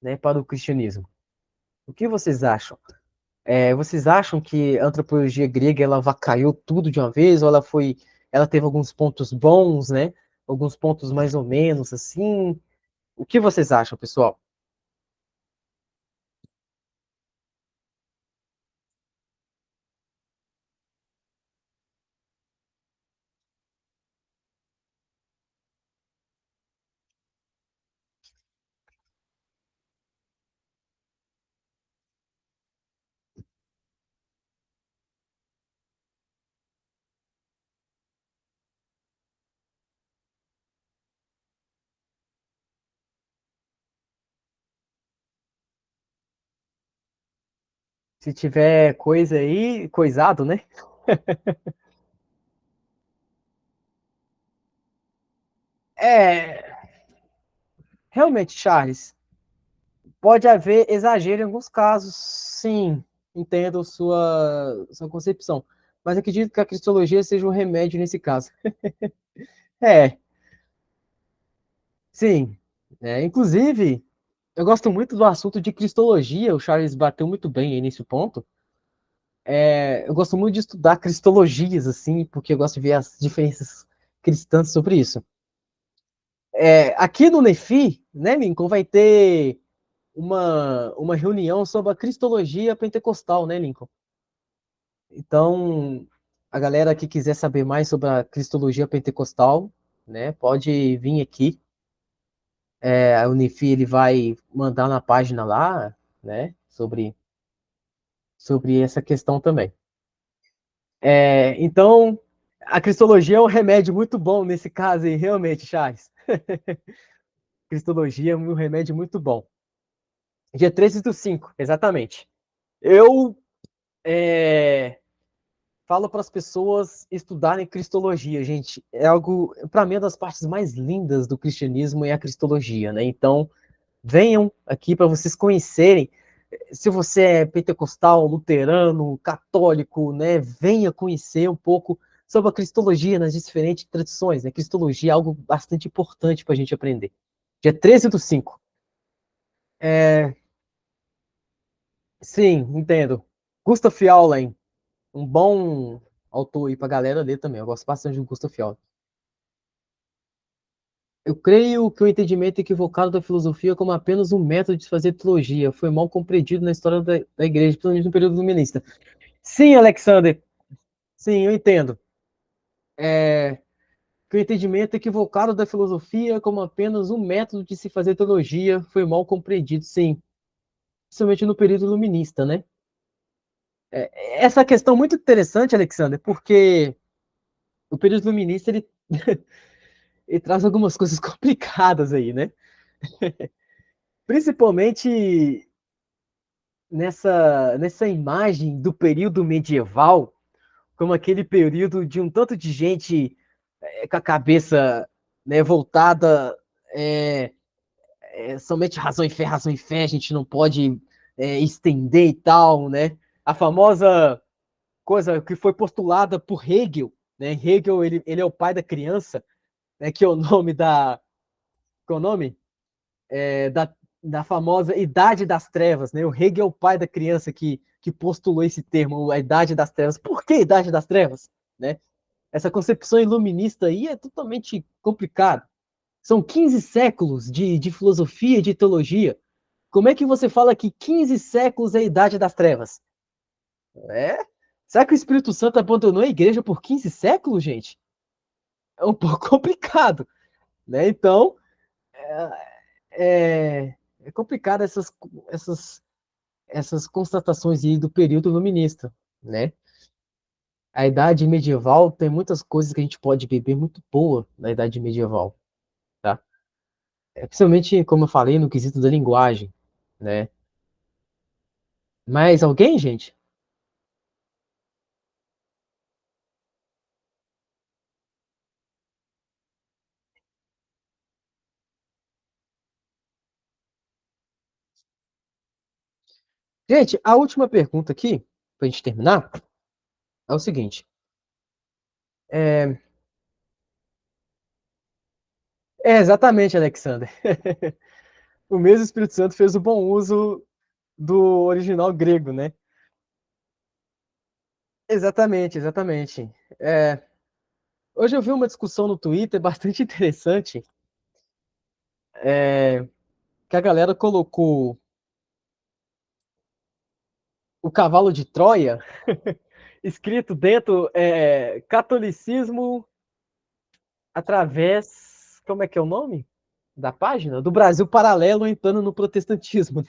né, para o cristianismo? O que vocês acham? Vocês acham que a antropologia grega ela avacalhou tudo de uma vez ou ela teve alguns pontos bons, né? Alguns pontos mais ou menos assim? O que vocês acham, pessoal? Se tiver coisa aí, coisado, né? É, realmente, Charles, pode haver exagero em alguns casos, sim, entendo sua concepção, mas acredito que a cristologia seja um remédio nesse caso. É, sim. Inclusive, eu gosto muito do assunto de cristologia, o Charles bateu muito bem aí nesse ponto. Eu gosto muito de estudar cristologias, assim, porque eu gosto de ver as diferenças cristãs sobre isso. Aqui no Nefi, né, Lincoln, vai ter uma reunião sobre a cristologia pentecostal, né, Lincoln? Então, a galera que quiser saber mais sobre a cristologia pentecostal, né, pode vir aqui. A Unifi ele vai mandar na página lá, né, sobre essa questão também. Então, a cristologia é um remédio muito bom nesse caso aí, realmente, Charles. Cristologia é um remédio muito bom. Dia 13/5, exatamente. Eu é, falo para as pessoas estudarem cristologia, gente. É algo, para mim, uma das partes mais lindas do cristianismo é a cristologia, né? Então, venham aqui para vocês conhecerem. Se você é pentecostal, luterano, católico, né? Venha conhecer um pouco sobre a cristologia nas diferentes tradições, né? Cristologia é algo bastante importante para a gente aprender. Dia 13/5. É, sim, entendo. Gustav Aulen, um bom autor aí pra galera ler também. Eu gosto bastante do Gustav Fiola. Eu creio que o entendimento equivocado da filosofia como apenas um método de fazer teologia foi mal compreendido na história da igreja, principalmente no período iluminista. Sim, Alexander, sim, eu entendo. É, que o entendimento equivocado da filosofia como apenas um método de se fazer teologia foi mal compreendido, sim, principalmente no período iluminista, né? Essa questão é muito interessante, Alexander, porque o período iluminista ele traz algumas coisas complicadas aí, né? Principalmente nessa imagem do período medieval, como aquele período de um tanto de gente com a cabeça, né, voltada é, somente razão e fé, a gente não pode estender e tal, né? A famosa coisa que foi postulada por Hegel, né? Hegel, ele é o pai da criança, né? Que é o nome que é o nome? Da famosa Idade das Trevas, né? O Hegel é o pai da criança que postulou esse termo, a Idade das Trevas. Por que Idade das Trevas? Né? Essa concepção iluminista aí é totalmente complicada. São 15 séculos de filosofia e de teologia. Como é que você fala que 15 séculos é a Idade das Trevas? É? Será que o Espírito Santo abandonou a igreja por 15 séculos, gente? É um pouco complicado, né? Então, é complicado essas, essas constatações aí do período iluminista, né? A idade medieval tem muitas coisas que a gente pode beber muito boa na idade medieval, tá? Principalmente, como eu falei, no quesito da linguagem, né? Mas alguém, gente? Gente, a última pergunta aqui, pra gente terminar, é o seguinte. É, exatamente, Alexander. O mesmo Espírito Santo fez o bom uso do original grego, né? Exatamente, exatamente. É, hoje eu vi uma discussão no Twitter bastante interessante, que a galera colocou o cavalo de Troia escrito dentro catolicismo através, como é que é o nome da página? Do Brasil Paralelo entrando no protestantismo.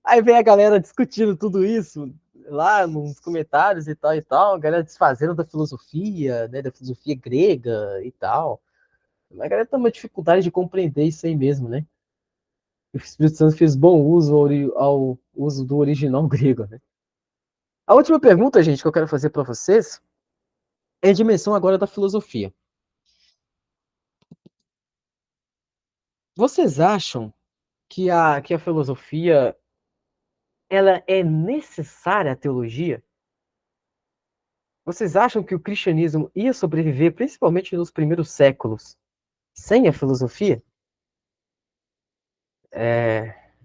Aí vem a galera discutindo tudo isso lá nos comentários e tal, a galera desfazendo da filosofia, né, da filosofia grega e tal. A galera tem uma dificuldade de compreender isso aí mesmo, né? O Espírito Santo fez bom uso ao uso do original grego, né? A última pergunta, gente, que eu quero fazer para vocês é a dimensão agora da filosofia. Vocês acham que a filosofia ela é necessária à teologia? Vocês acham que o cristianismo ia sobreviver, principalmente nos primeiros séculos, sem a filosofia?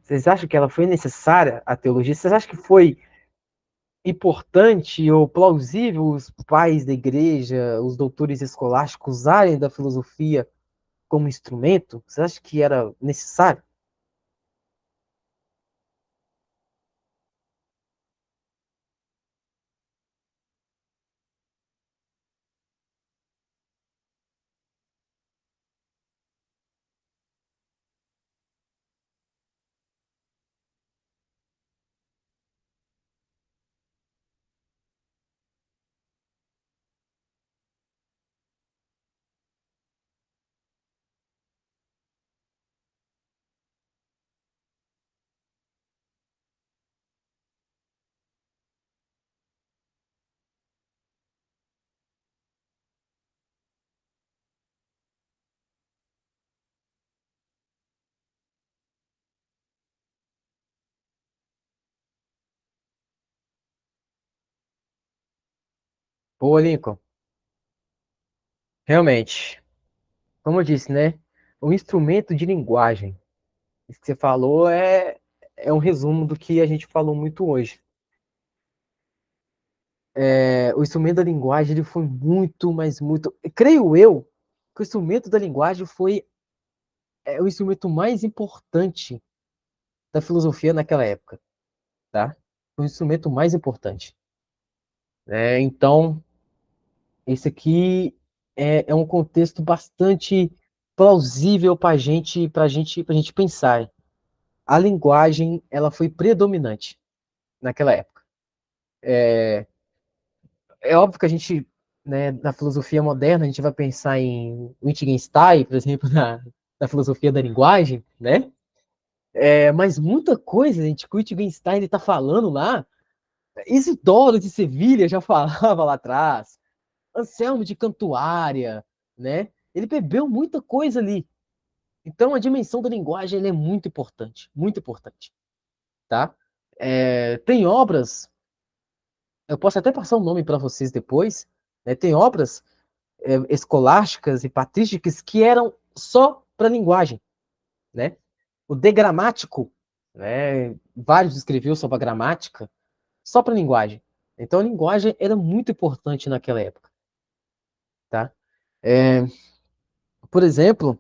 Vocês acham que ela foi necessária à teologia? Vocês acham que foi importante ou plausível os pais da igreja, os doutores escolásticos usarem da filosofia como instrumento? Vocês acham que era necessário? Pô, Lincoln, realmente, como eu disse, né? O instrumento de linguagem. Isso que você falou é um resumo do que a gente falou muito hoje. O instrumento da linguagem ele foi muito, mas muito. Creio eu que o instrumento da linguagem foi o instrumento mais importante da filosofia naquela época, tá? Foi o instrumento mais importante. Então, esse aqui é um contexto bastante plausível para gente pensar. A linguagem, ela foi predominante naquela época. É óbvio que a gente, né, na filosofia moderna, a gente vai pensar em Wittgenstein, por exemplo, na filosofia da linguagem, né? Mas muita coisa, gente, que o Wittgenstein está falando lá, Isidoro de Sevilha já falava lá atrás, Anselmo de Cantuária, né? Ele bebeu muita coisa ali. Então, a dimensão da linguagem ela é muito importante, tá? Tem obras, eu posso até passar o nome para vocês depois, né? Tem obras escolásticas e patrísticas que eram só para linguagem, né? O De Gramático, né? Vários escreveu sobre a gramática, só para linguagem. Então a linguagem era muito importante naquela época, tá? É, por exemplo,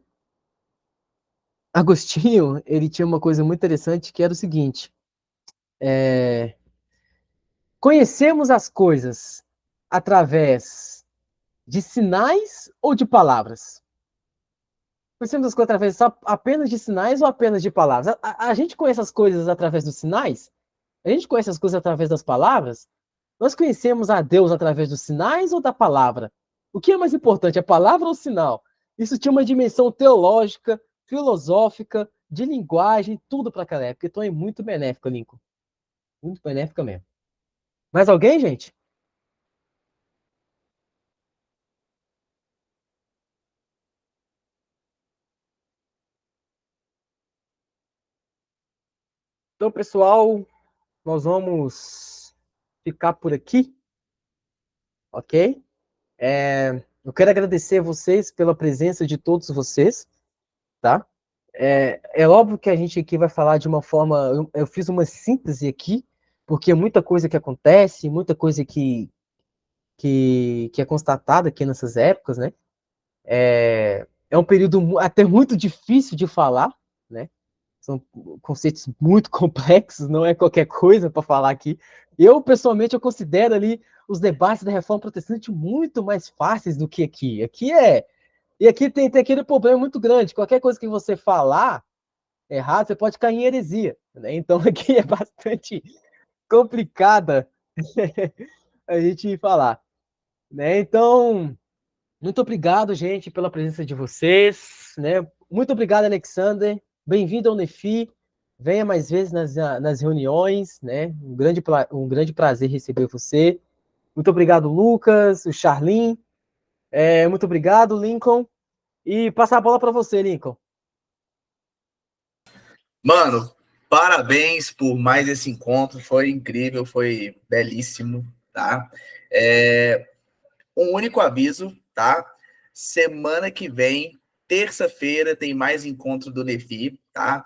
Agostinho, ele tinha uma coisa muito interessante que era o seguinte: é, conhecemos as coisas através de sinais ou de palavras? Conhecemos as coisas através apenas de sinais ou apenas de palavras? A gente conhece as coisas através dos sinais? A gente conhece as coisas através das palavras? Nós conhecemos a Deus através dos sinais ou da palavra? O que é mais importante, a palavra ou o sinal? Isso tinha uma dimensão teológica, filosófica, de linguagem, tudo para aquela época. Então é muito benéfico, Lincoln. Muito benéfica mesmo. Mais alguém, gente? Então, pessoal, nós vamos ficar por aqui, ok? Eu quero agradecer a vocês pela presença de todos vocês, tá? É óbvio que a gente aqui vai falar de uma forma. Eu fiz uma síntese aqui, porque é muita coisa que acontece, muita coisa que é constatada aqui nessas épocas, né? É um período até muito difícil de falar, né? São conceitos muito complexos, não é qualquer coisa para falar aqui. Eu, pessoalmente, eu considero ali os debates da Reforma Protestante muito mais fáceis do que aqui. E aqui tem aquele problema muito grande. Qualquer coisa que você falar errado, você pode cair em heresia. Né? Então aqui é bastante complicada a gente falar. Né? Então, muito obrigado, gente, pela presença de vocês. Né? Muito obrigado, Alexander. Bem-vindo ao Nefi. Venha mais vezes nas reuniões. Né? Um grande prazer receber você. Muito obrigado, Lucas, o Charlin. Muito obrigado, Lincoln. E passar a bola para você, Lincoln. Mano, parabéns por mais esse encontro. Foi incrível, foi belíssimo, tá? Um único aviso, tá? Semana que vem, terça-feira, tem mais encontro do Nefi, tá?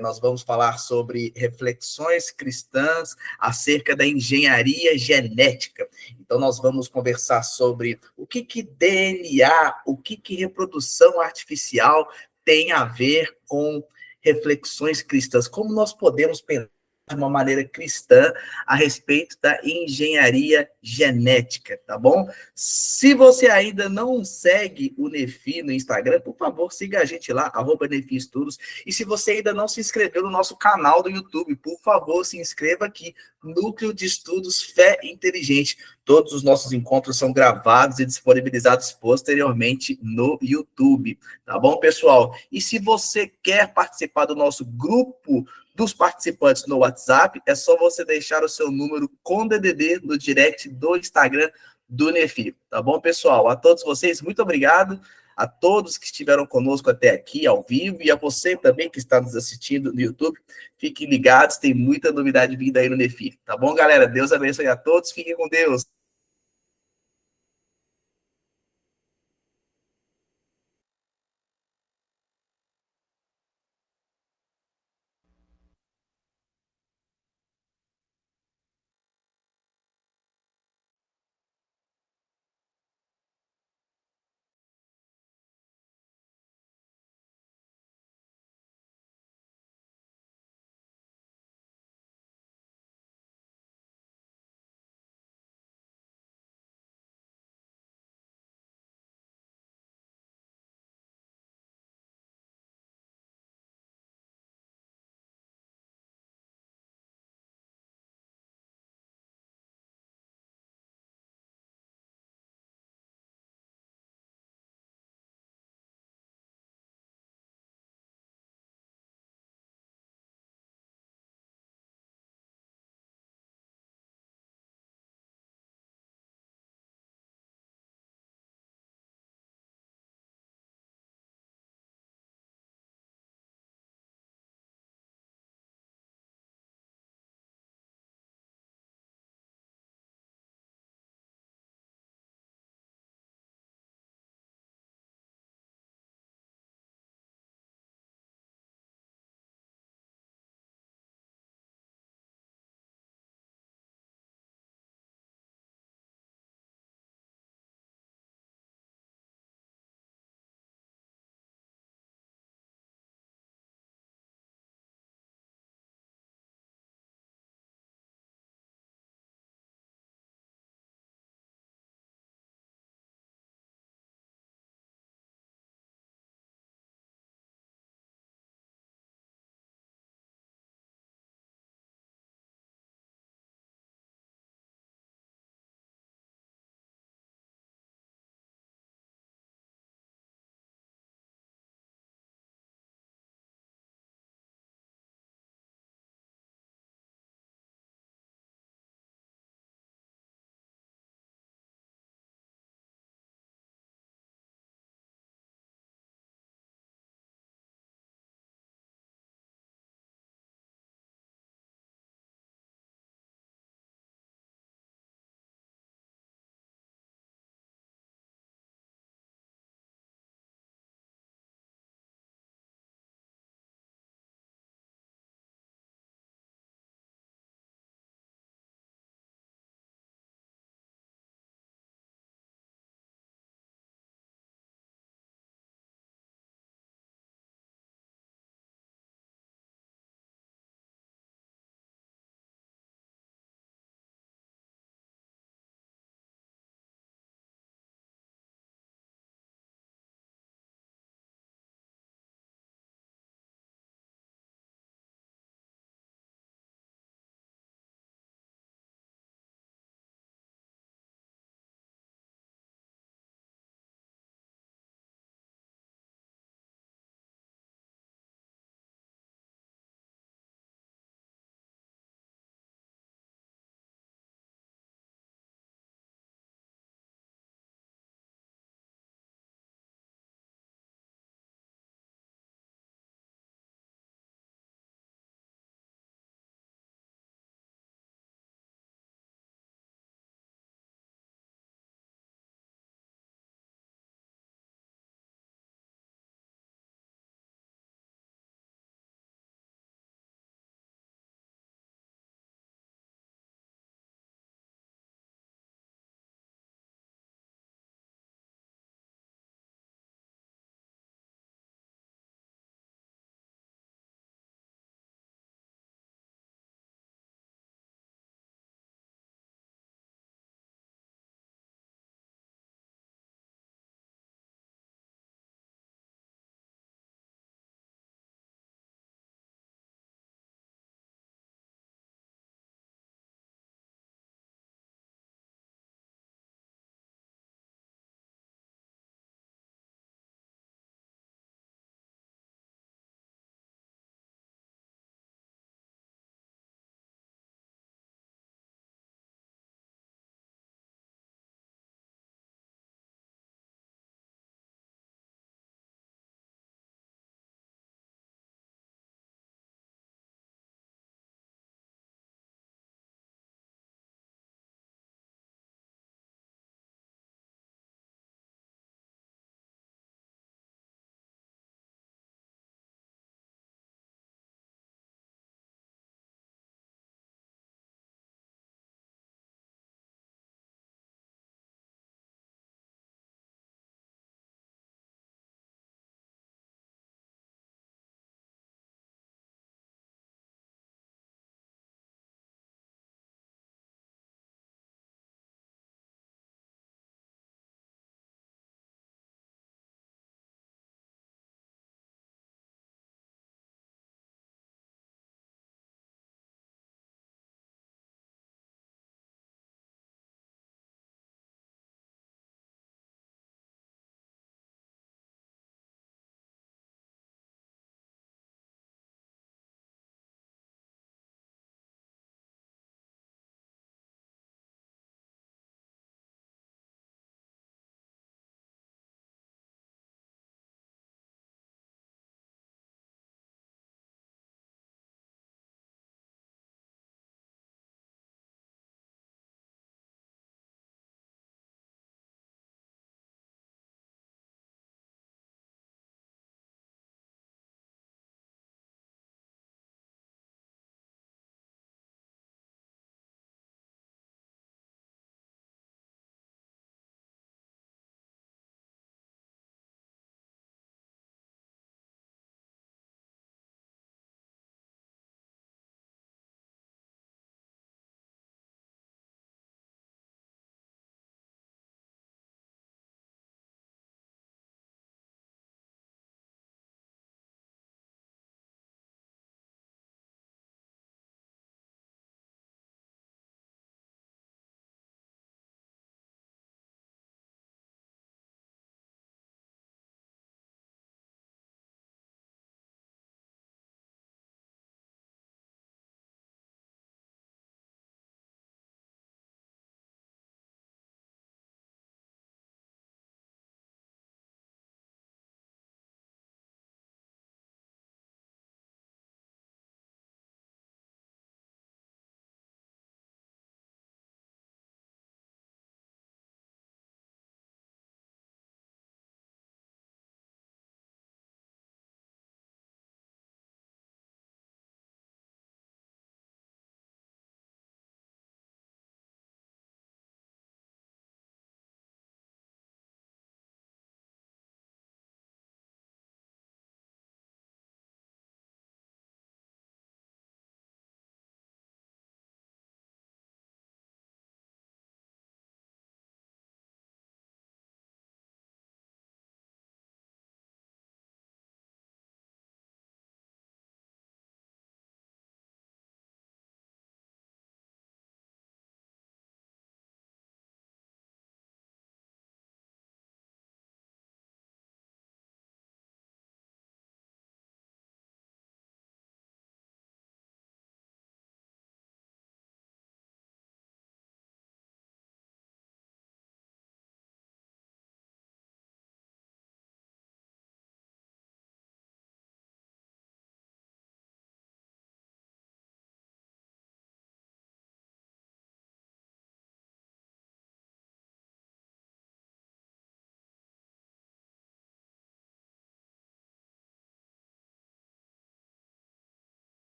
Nós vamos falar sobre reflexões cristãs acerca da engenharia genética. Então, nós vamos conversar sobre o que DNA, o que reprodução artificial tem a ver com reflexões cristãs, como nós podemos pensar de uma maneira cristã a respeito da engenharia genética, tá bom? Se você ainda não segue o Nefi no Instagram, por favor, siga a gente lá, @Nefi Estudos. E se você ainda não se inscreveu no nosso canal do YouTube, por favor, se inscreva aqui, Núcleo de Estudos Fé Inteligente. Todos os nossos encontros são gravados e disponibilizados posteriormente no YouTube, tá bom, pessoal? E se você quer participar do nosso grupo dos participantes no WhatsApp, é só você deixar o seu número com DDD no direct do Instagram do Nefi, tá bom, pessoal? A todos vocês, muito obrigado. A todos que estiveram conosco até aqui, ao vivo, e a você também que está nos assistindo no YouTube. Fiquem ligados, tem muita novidade vinda aí no Nefi, tá bom, galera? Deus abençoe a todos, fiquem com Deus.